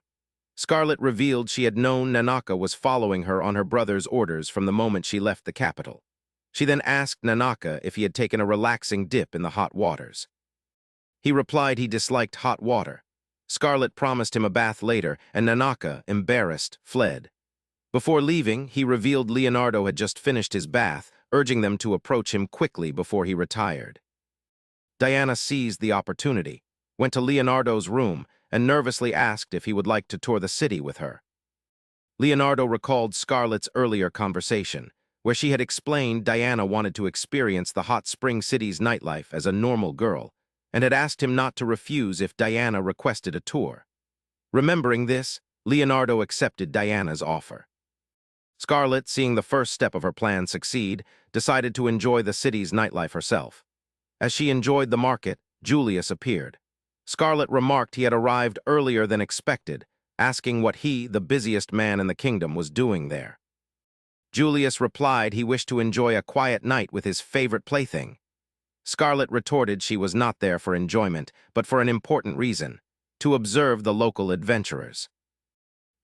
Scarlet revealed she had known Nanaka was following her on her brother's orders from the moment she left the capital. She then asked Nanaka if he had taken a relaxing dip in the hot waters. He replied he disliked hot water. Scarlet promised him a bath later, and Nanaka, embarrassed, fled. Before leaving, he revealed Leonardo had just finished his bath, urging them to approach him quickly before he retired. Diana seized the opportunity, went to Leonardo's room, and nervously asked if he would like to tour the city with her. Leonardo recalled Scarlett's earlier conversation, where she had explained Diana wanted to experience the hot spring city's nightlife as a normal girl, and had asked him not to refuse if Diana requested a tour. Remembering this, Leonardo accepted Diana's offer. Scarlett, seeing the first step of her plan succeed, decided to enjoy the city's nightlife herself. As she enjoyed the market, Julius appeared. Scarlett remarked he had arrived earlier than expected, asking what he, the busiest man in the kingdom, was doing there. Julius replied he wished to enjoy a quiet night with his favorite plaything. Scarlett retorted she was not there for enjoyment, but for an important reason: to observe the local adventurers.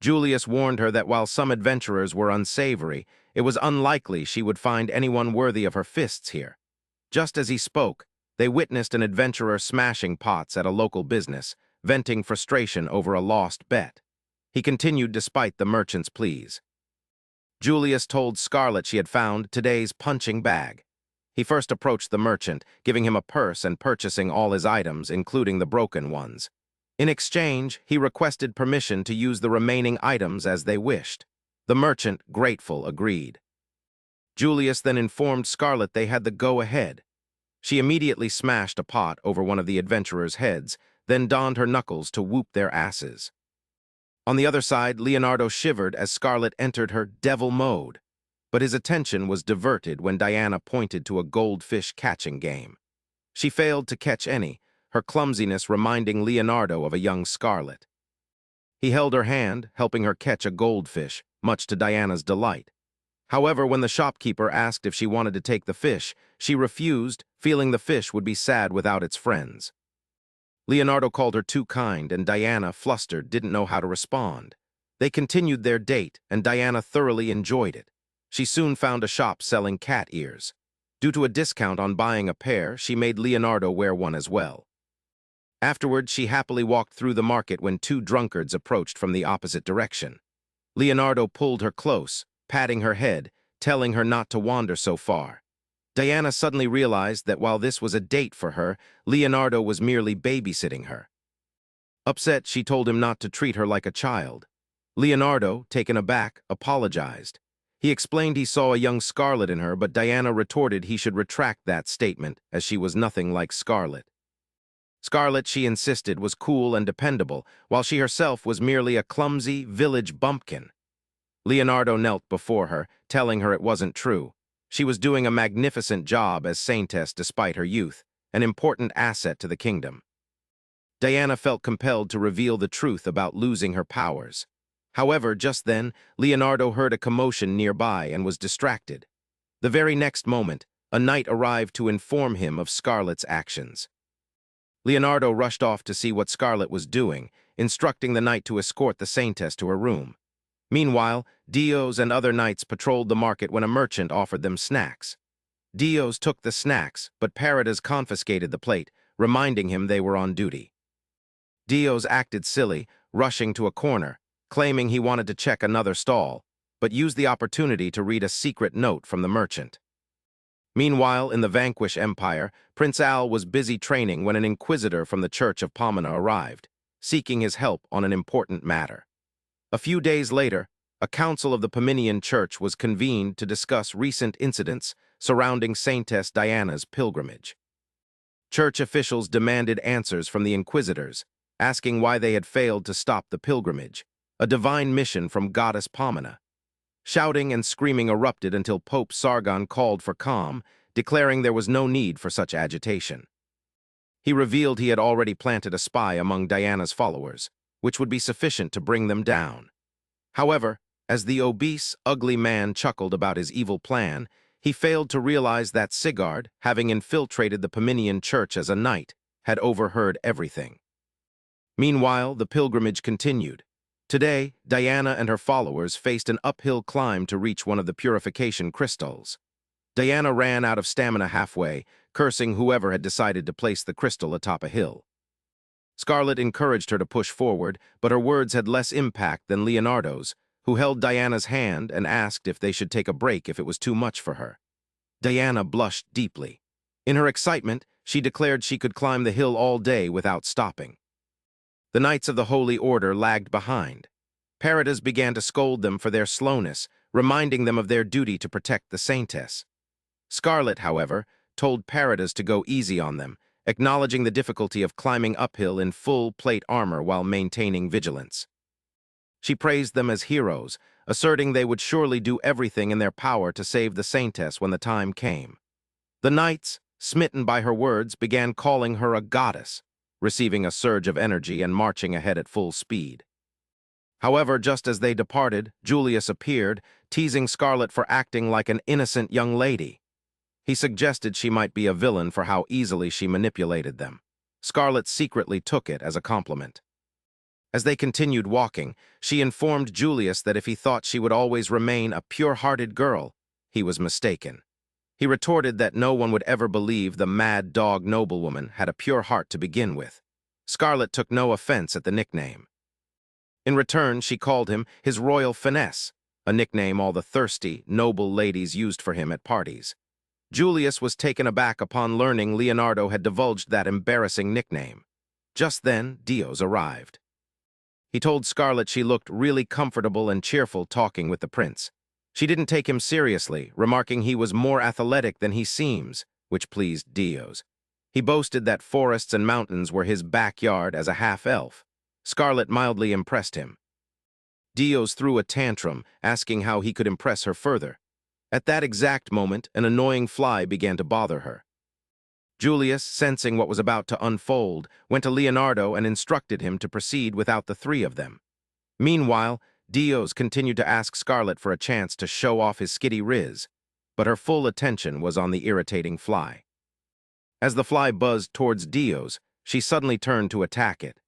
Julius warned her that while some adventurers were unsavory, it was unlikely she would find anyone worthy of her fists here. Just as he spoke, they witnessed an adventurer smashing pots at a local business, venting frustration over a lost bet. He continued despite the merchant's pleas. Julius told Scarlett she had found today's punching bag. He first approached the merchant, giving him a purse and purchasing all his items, including the broken ones. In exchange, he requested permission to use the remaining items as they wished. The merchant, grateful, agreed. Julius then informed Scarlett they had the go-ahead. She immediately smashed a pot over one of the adventurers' heads, then donned her knuckles to whoop their asses. On the other side, Leonardo shivered as Scarlett entered her devil mode, but his attention was diverted when Diana pointed to a goldfish catching game. She failed to catch any, her clumsiness reminding Leonardo of a young Scarlett. He held her hand, helping her catch a goldfish, much to Diana's delight. However, when the shopkeeper asked if she wanted to take the fish, she refused, feeling the fish would be sad without its friends. Leonardo called her too kind, and Diana, flustered, didn't know how to respond. They continued their date, and Diana thoroughly enjoyed it. She soon found a shop selling cat ears. Due to a discount on buying a pair, she made Leonardo wear one as well. Afterward, she happily walked through the market when two drunkards approached from the opposite direction. Leonardo pulled her close, patting her head, telling her not to wander so far. Diana suddenly realized that while this was a date for her, Leonardo was merely babysitting her. Upset, she told him not to treat her like a child. Leonardo, taken aback, apologized. He explained he saw a young Scarlett in her, but Diana retorted he should retract that statement, as she was nothing like Scarlett. Scarlett, she insisted, was cool and dependable, while she herself was merely a clumsy village bumpkin. Leonardo knelt before her, telling her it wasn't true. She was doing a magnificent job as saintess despite her youth, an important asset to the kingdom. Diana felt compelled to reveal the truth about losing her powers. However, just then, Leonardo heard a commotion nearby and was distracted. The very next moment, a knight arrived to inform him of Scarlett's actions. Leonardo rushed off to see what Scarlett was doing, instructing the knight to escort the saintess to her room. Meanwhile, Dios and other knights patrolled the market when a merchant offered them snacks. Dios took the snacks, but Paradas confiscated the plate, reminding him they were on duty. Dios acted silly, rushing to a corner, claiming he wanted to check another stall, but used the opportunity to read a secret note from the merchant. Meanwhile, in the Vanquish Empire, Prince Al was busy training when an inquisitor from the Church of Pomona arrived, seeking his help on an important matter. A few days later, a council of the Pominian Church was convened to discuss recent incidents surrounding Saintess Diana's pilgrimage. Church officials demanded answers from the inquisitors, asking why they had failed to stop the pilgrimage, a divine mission from Goddess Pomona. Shouting and screaming erupted until Pope Sargon called for calm, declaring there was no need for such agitation. He revealed he had already planted a spy among Diana's followers, which would be sufficient to bring them down. However, as the obese, ugly man chuckled about his evil plan, he failed to realize that Sigurd, having infiltrated the Pominian Church as a knight, had overheard everything. Meanwhile, the pilgrimage continued. Today, Diana and her followers faced an uphill climb to reach one of the purification crystals. Diana ran out of stamina halfway, cursing whoever had decided to place the crystal atop a hill. Scarlett encouraged her to push forward, but her words had less impact than Leonardo's, who held Diana's hand and asked if they should take a break if it was too much for her. Diana blushed deeply. In her excitement, she declared she could climb the hill all day without stopping. The Knights of the Holy Order lagged behind. Paradis began to scold them for their slowness, reminding them of their duty to protect the Saintess. Scarlet, however, told Paradis to go easy on them, acknowledging the difficulty of climbing uphill in full plate armor while maintaining vigilance. She praised them as heroes, asserting they would surely do everything in their power to save the Saintess when the time came. The knights, smitten by her words, began calling her a goddess, receiving a surge of energy and marching ahead at full speed. However, just as they departed, Julius appeared, teasing Scarlet for acting like an innocent young lady. He suggested she might be a villain for how easily she manipulated them. Scarlet secretly took it as a compliment. As they continued walking, she informed Julius that if he thought she would always remain a pure-hearted girl, he was mistaken. He retorted that no one would ever believe the mad dog noblewoman had a pure heart to begin with. Scarlet took no offense at the nickname. In return, she called him his royal finesse, a nickname all the thirsty, noble ladies used for him at parties. Julius was taken aback upon learning Leonardo had divulged that embarrassing nickname. Just then, Dios arrived. He told Scarlet she looked really comfortable and cheerful talking with the prince. She didn't take him seriously, remarking he was more athletic than he seems, which pleased Dios. He boasted that forests and mountains were his backyard as a half-elf. Scarlet mildly impressed him. Dios threw a tantrum, asking how he could impress her further. At that exact moment, an annoying fly began to bother her. Julius, sensing what was about to unfold, went to Leonardo and instructed him to proceed without the three of them. Meanwhile, Dios continued to ask Scarlet for a chance to show off his skitty riz, but her full attention was on the irritating fly. As the fly buzzed towards Dios, she suddenly turned to attack it.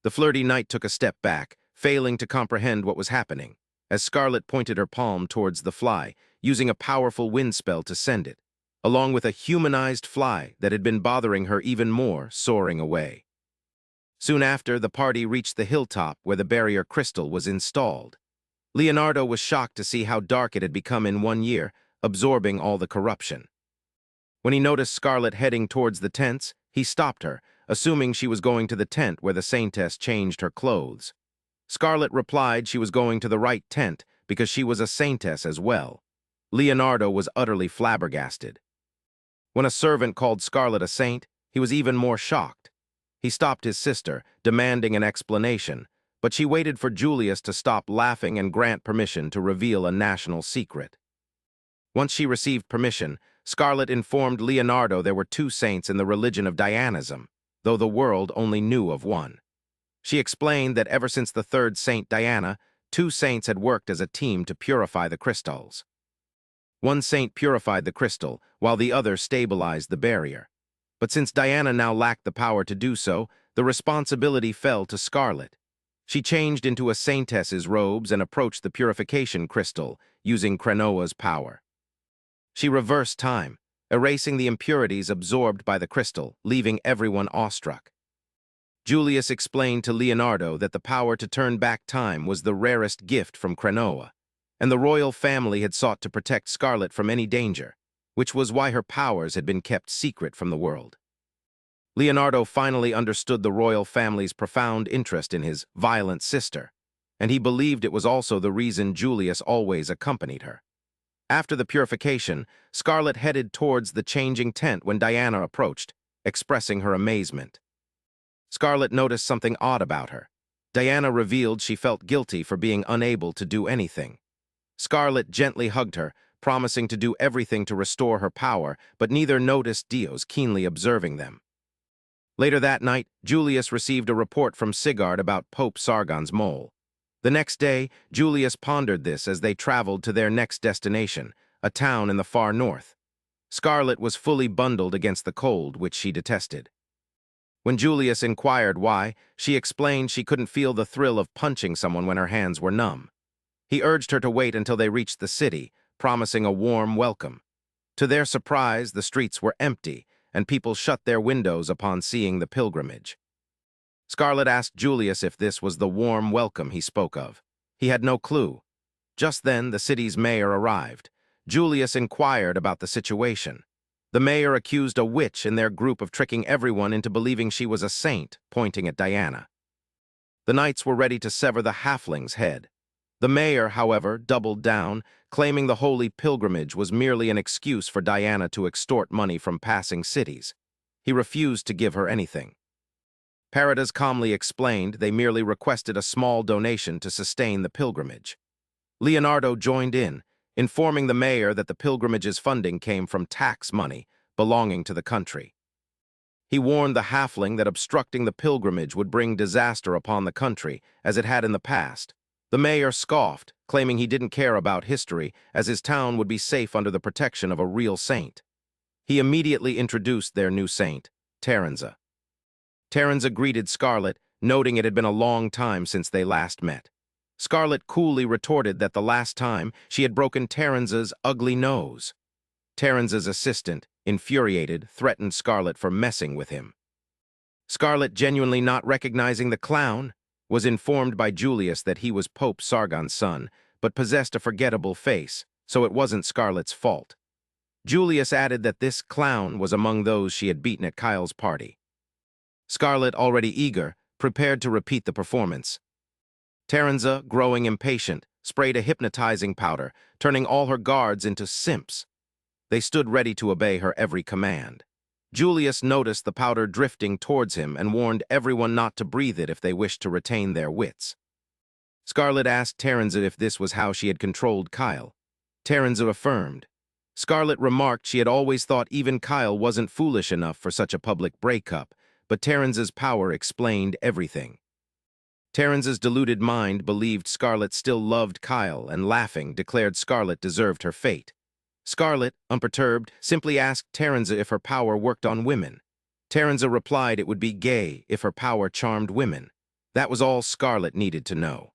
The flirty knight took a step back, failing to comprehend what was happening, as Scarlet pointed her palm towards the fly, using a powerful wind spell to send it, along with a humanized fly that had been bothering her even more, soaring away. Soon after, the party reached the hilltop where the barrier crystal was installed. Leonardo was shocked to see how dark it had become in 1 year, absorbing all the corruption. When he noticed Scarlet heading towards the tents, he stopped her, assuming she was going to the tent where the Saintess changed her clothes. Scarlet replied she was going to the right tent because she was a Saintess as well. Leonardo was utterly flabbergasted. When a servant called Scarlet a saint, he was even more shocked. He stopped his sister, demanding an explanation, but she waited for Julius to stop laughing and grant permission to reveal a national secret. Once she received permission, Scarlet informed Leonardo there were 2 saints in the religion of Dianism, though the world only knew of one. She explained that ever since the 3rd Saint Diana, 2 saints had worked as a team to purify the crystals. One saint purified the crystal, while the other stabilized the barrier. But since Diana now lacked the power to do so, the responsibility fell to Scarlet. She changed into a saintess's robes and approached the purification crystal, using Krenoa's power. She reversed time, erasing the impurities absorbed by the crystal, leaving everyone awestruck. Julius explained to Leonardo that the power to turn back time was the rarest gift from Krenoa, and the royal family had sought to protect Scarlet from any danger, which was why her powers had been kept secret from the world. Leonardo finally understood the royal family's profound interest in his violent sister, and he believed it was also the reason Julius always accompanied her. After the purification, Scarlet headed towards the changing tent when Diana approached, expressing her amazement. Scarlet noticed something odd about her. Diana revealed she felt guilty for being unable to do anything. Scarlet gently hugged her, promising to do everything to restore her power, but neither noticed Dios keenly observing them. Later that night, Julius received a report from Sigurd about Pope Sargon's mole. The next day, Julius pondered this as they traveled to their next destination, a town in the far north. Scarlet was fully bundled against the cold, which she detested. When Julius inquired why, she explained she couldn't feel the thrill of punching someone when her hands were numb. He urged her to wait until they reached the city, promising a warm welcome. To their surprise, the streets were empty, and people shut their windows upon seeing the pilgrimage. Scarlet asked Julius if this was the warm welcome he spoke of. He had no clue. Just then, the city's mayor arrived. Julius inquired about the situation. The mayor accused a witch in their group of tricking everyone into believing she was a saint, pointing at Diana. The knights were ready to sever the halfling's head. The mayor, however, doubled down, claiming the holy pilgrimage was merely an excuse for Diana to extort money from passing cities. He refused to give her anything. Paradis calmly explained they merely requested a small donation to sustain the pilgrimage. Leonardo joined in, informing the mayor that the pilgrimage's funding came from tax money belonging to the country. He warned the halfling that obstructing the pilgrimage would bring disaster upon the country, as it had in the past. The mayor scoffed, claiming he didn't care about history, as his town would be safe under the protection of a real saint. He immediately introduced their new saint, Terenza. Terenza greeted Scarlet, noting it had been a long time since they last met. Scarlet coolly retorted that the last time she had broken Terenza's ugly nose. Terenza's assistant, infuriated, threatened Scarlet for messing with him. Scarlet, genuinely not recognizing the clown, was informed by Julius that he was Pope Sargon's son, but possessed a forgettable face, so it wasn't Scarlet's fault. Julius added that this clown was among those she had beaten at Kyle's party. Scarlet, already eager, prepared to repeat the performance. Terenza, growing impatient, sprayed a hypnotizing powder, turning all her guards into simps. They stood ready to obey her every command. Julius noticed the powder drifting towards him and warned everyone not to breathe it if they wished to retain their wits. Scarlet asked Terenza if this was how she had controlled Kyle. Terenza affirmed. Scarlet remarked she had always thought even Kyle wasn't foolish enough for such a public breakup, but Terenza's power explained everything. Terenza's deluded mind believed Scarlet still loved Kyle and, laughing, declared Scarlet deserved her fate. Scarlet, unperturbed, simply asked Terenza if her power worked on women. Terenza replied it would be gay if her power charmed women. That was all Scarlet needed to know.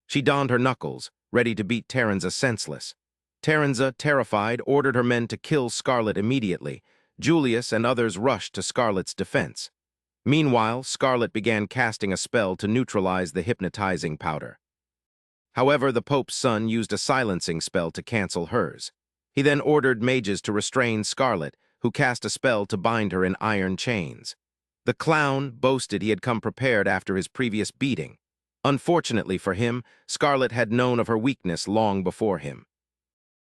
She donned her knuckles, ready to beat Terenza senseless. Terenza, terrified, ordered her men to kill Scarlet immediately. Julius and others rushed to Scarlet's defense. Meanwhile, Scarlet began casting a spell to neutralize the hypnotizing powder. However, the Pope's son used a silencing spell to cancel hers. He then ordered mages to restrain Scarlet, who cast a spell to bind her in iron chains. The clown boasted he had come prepared after his previous beating. Unfortunately for him, Scarlet had known of her weakness long before him.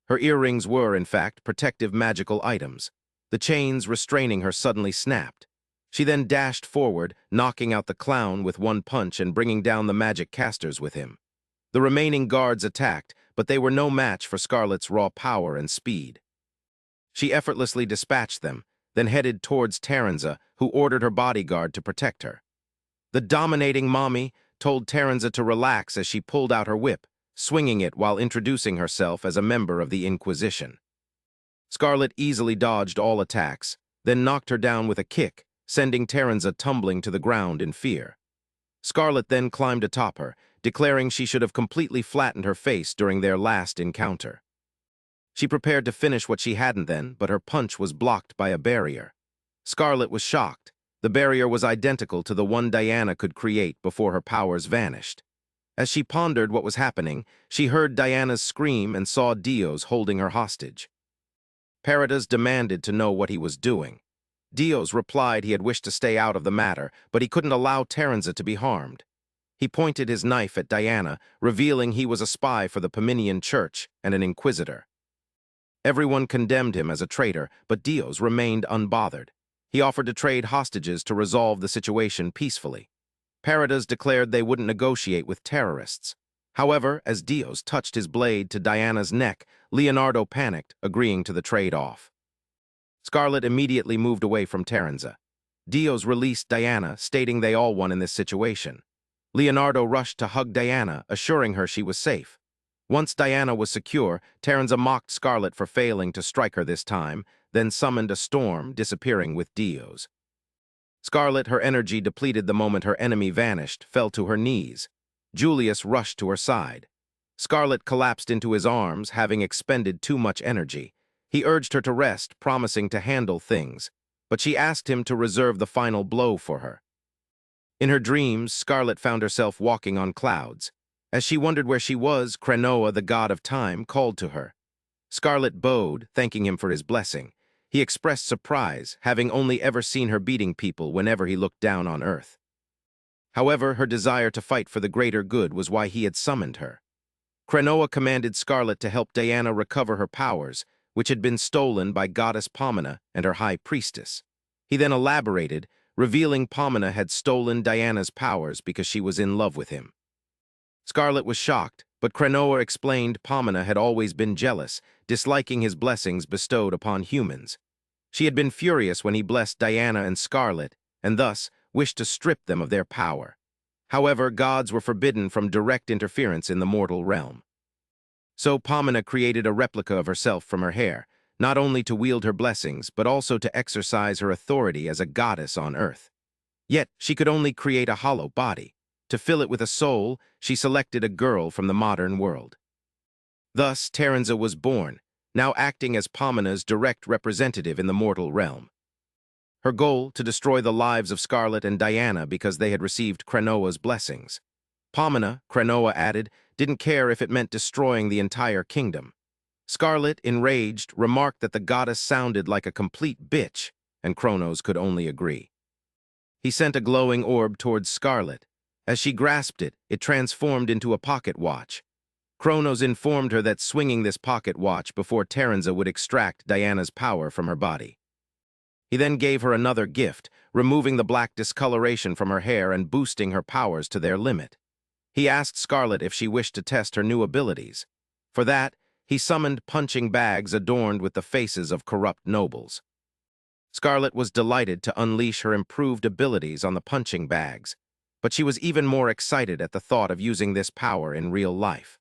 Her earrings were, in fact, protective magical items. The chains restraining her suddenly snapped. She then dashed forward, knocking out the clown with one punch and bringing down the magic casters with him. The remaining guards attacked, but they were no match for Scarlet's raw power and speed. She effortlessly dispatched them, then headed towards Terenza, who ordered her bodyguard to protect her. The dominating mommy told Terenza to relax as she pulled out her whip, swinging it while introducing herself as a member of the Inquisition. Scarlet easily dodged all attacks, then knocked her down with a kick, sending Terenza tumbling to the ground in fear. Scarlet then climbed atop her, declaring she should have completely flattened her face during their last encounter. She prepared to finish what she hadn't then, but her punch was blocked by a barrier. Scarlet was shocked. The barrier was identical to the one Diana could create before her powers vanished. As she pondered what was happening, she heard Diana's scream and saw Dios holding her hostage. Paradis demanded to know what he was doing. Dios replied he had wished to stay out of the matter, but he couldn't allow Terenza to be harmed. He pointed his knife at Diana, revealing he was a spy for the Paminian Church and an inquisitor. Everyone condemned him as a traitor, but Dios remained unbothered. He offered to trade hostages to resolve the situation peacefully. Paradis declared they wouldn't negotiate with terrorists. However, as Dios touched his blade to Diana's neck, Leonardo panicked, agreeing to the trade-off. Scarlet immediately moved away from Terenza. Dios released Diana, stating they all won in this situation. Leonardo rushed to hug Diana, assuring her she was safe. Once Diana was secure, Terenza mocked Scarlet for failing to strike her this time, then summoned a storm, disappearing with Dios. Scarlet, her energy depleted the moment her enemy vanished, fell to her knees. Julius rushed to her side. Scarlet collapsed into his arms, having expended too much energy. He urged her to rest, promising to handle things, but she asked him to reserve the final blow for her. In her dreams, Scarlet found herself walking on clouds. As she wondered where she was, Krenoa, the god of time, called to her. Scarlet bowed, thanking him for his blessing. He expressed surprise, having only ever seen her beating people whenever he looked down on earth. However, her desire to fight for the greater good was why he had summoned her. Krenoa commanded Scarlet to help Diana recover her powers, which had been stolen by goddess Pomona and her high priestess. He then elaborated, revealing Pomona had stolen Diana's powers because she was in love with him. Scarlet was shocked, but Krenoa explained Pomona had always been jealous, disliking his blessings bestowed upon humans. She had been furious when he blessed Diana and Scarlet, and thus wished to strip them of their power. However, gods were forbidden from direct interference in the mortal realm. So Pomona created a replica of herself from her hair, not only to wield her blessings, but also to exercise her authority as a goddess on earth. Yet, she could only create a hollow body. To fill it with a soul, she selected a girl from the modern world. Thus, Terenza was born, now acting as Pomona's direct representative in the mortal realm. Her goal, to destroy the lives of Scarlet and Diana because they had received Krenoa's blessings. Pomona, Krenoa added, didn't care if it meant destroying the entire kingdom. Scarlet, enraged, remarked that the goddess sounded like a complete bitch, and Kronos could only agree. He sent a glowing orb towards Scarlet. As she grasped it, it transformed into a pocket watch. Kronos informed her that swinging this pocket watch before Terenza would extract Diana's power from her body. He then gave her another gift, removing the black discoloration from her hair and boosting her powers to their limit. He asked Scarlet if she wished to test her new abilities. For that, he summoned punching bags adorned with the faces of corrupt nobles. Scarlet was delighted to unleash her improved abilities on the punching bags, but she was even more excited at the thought of using this power in real life.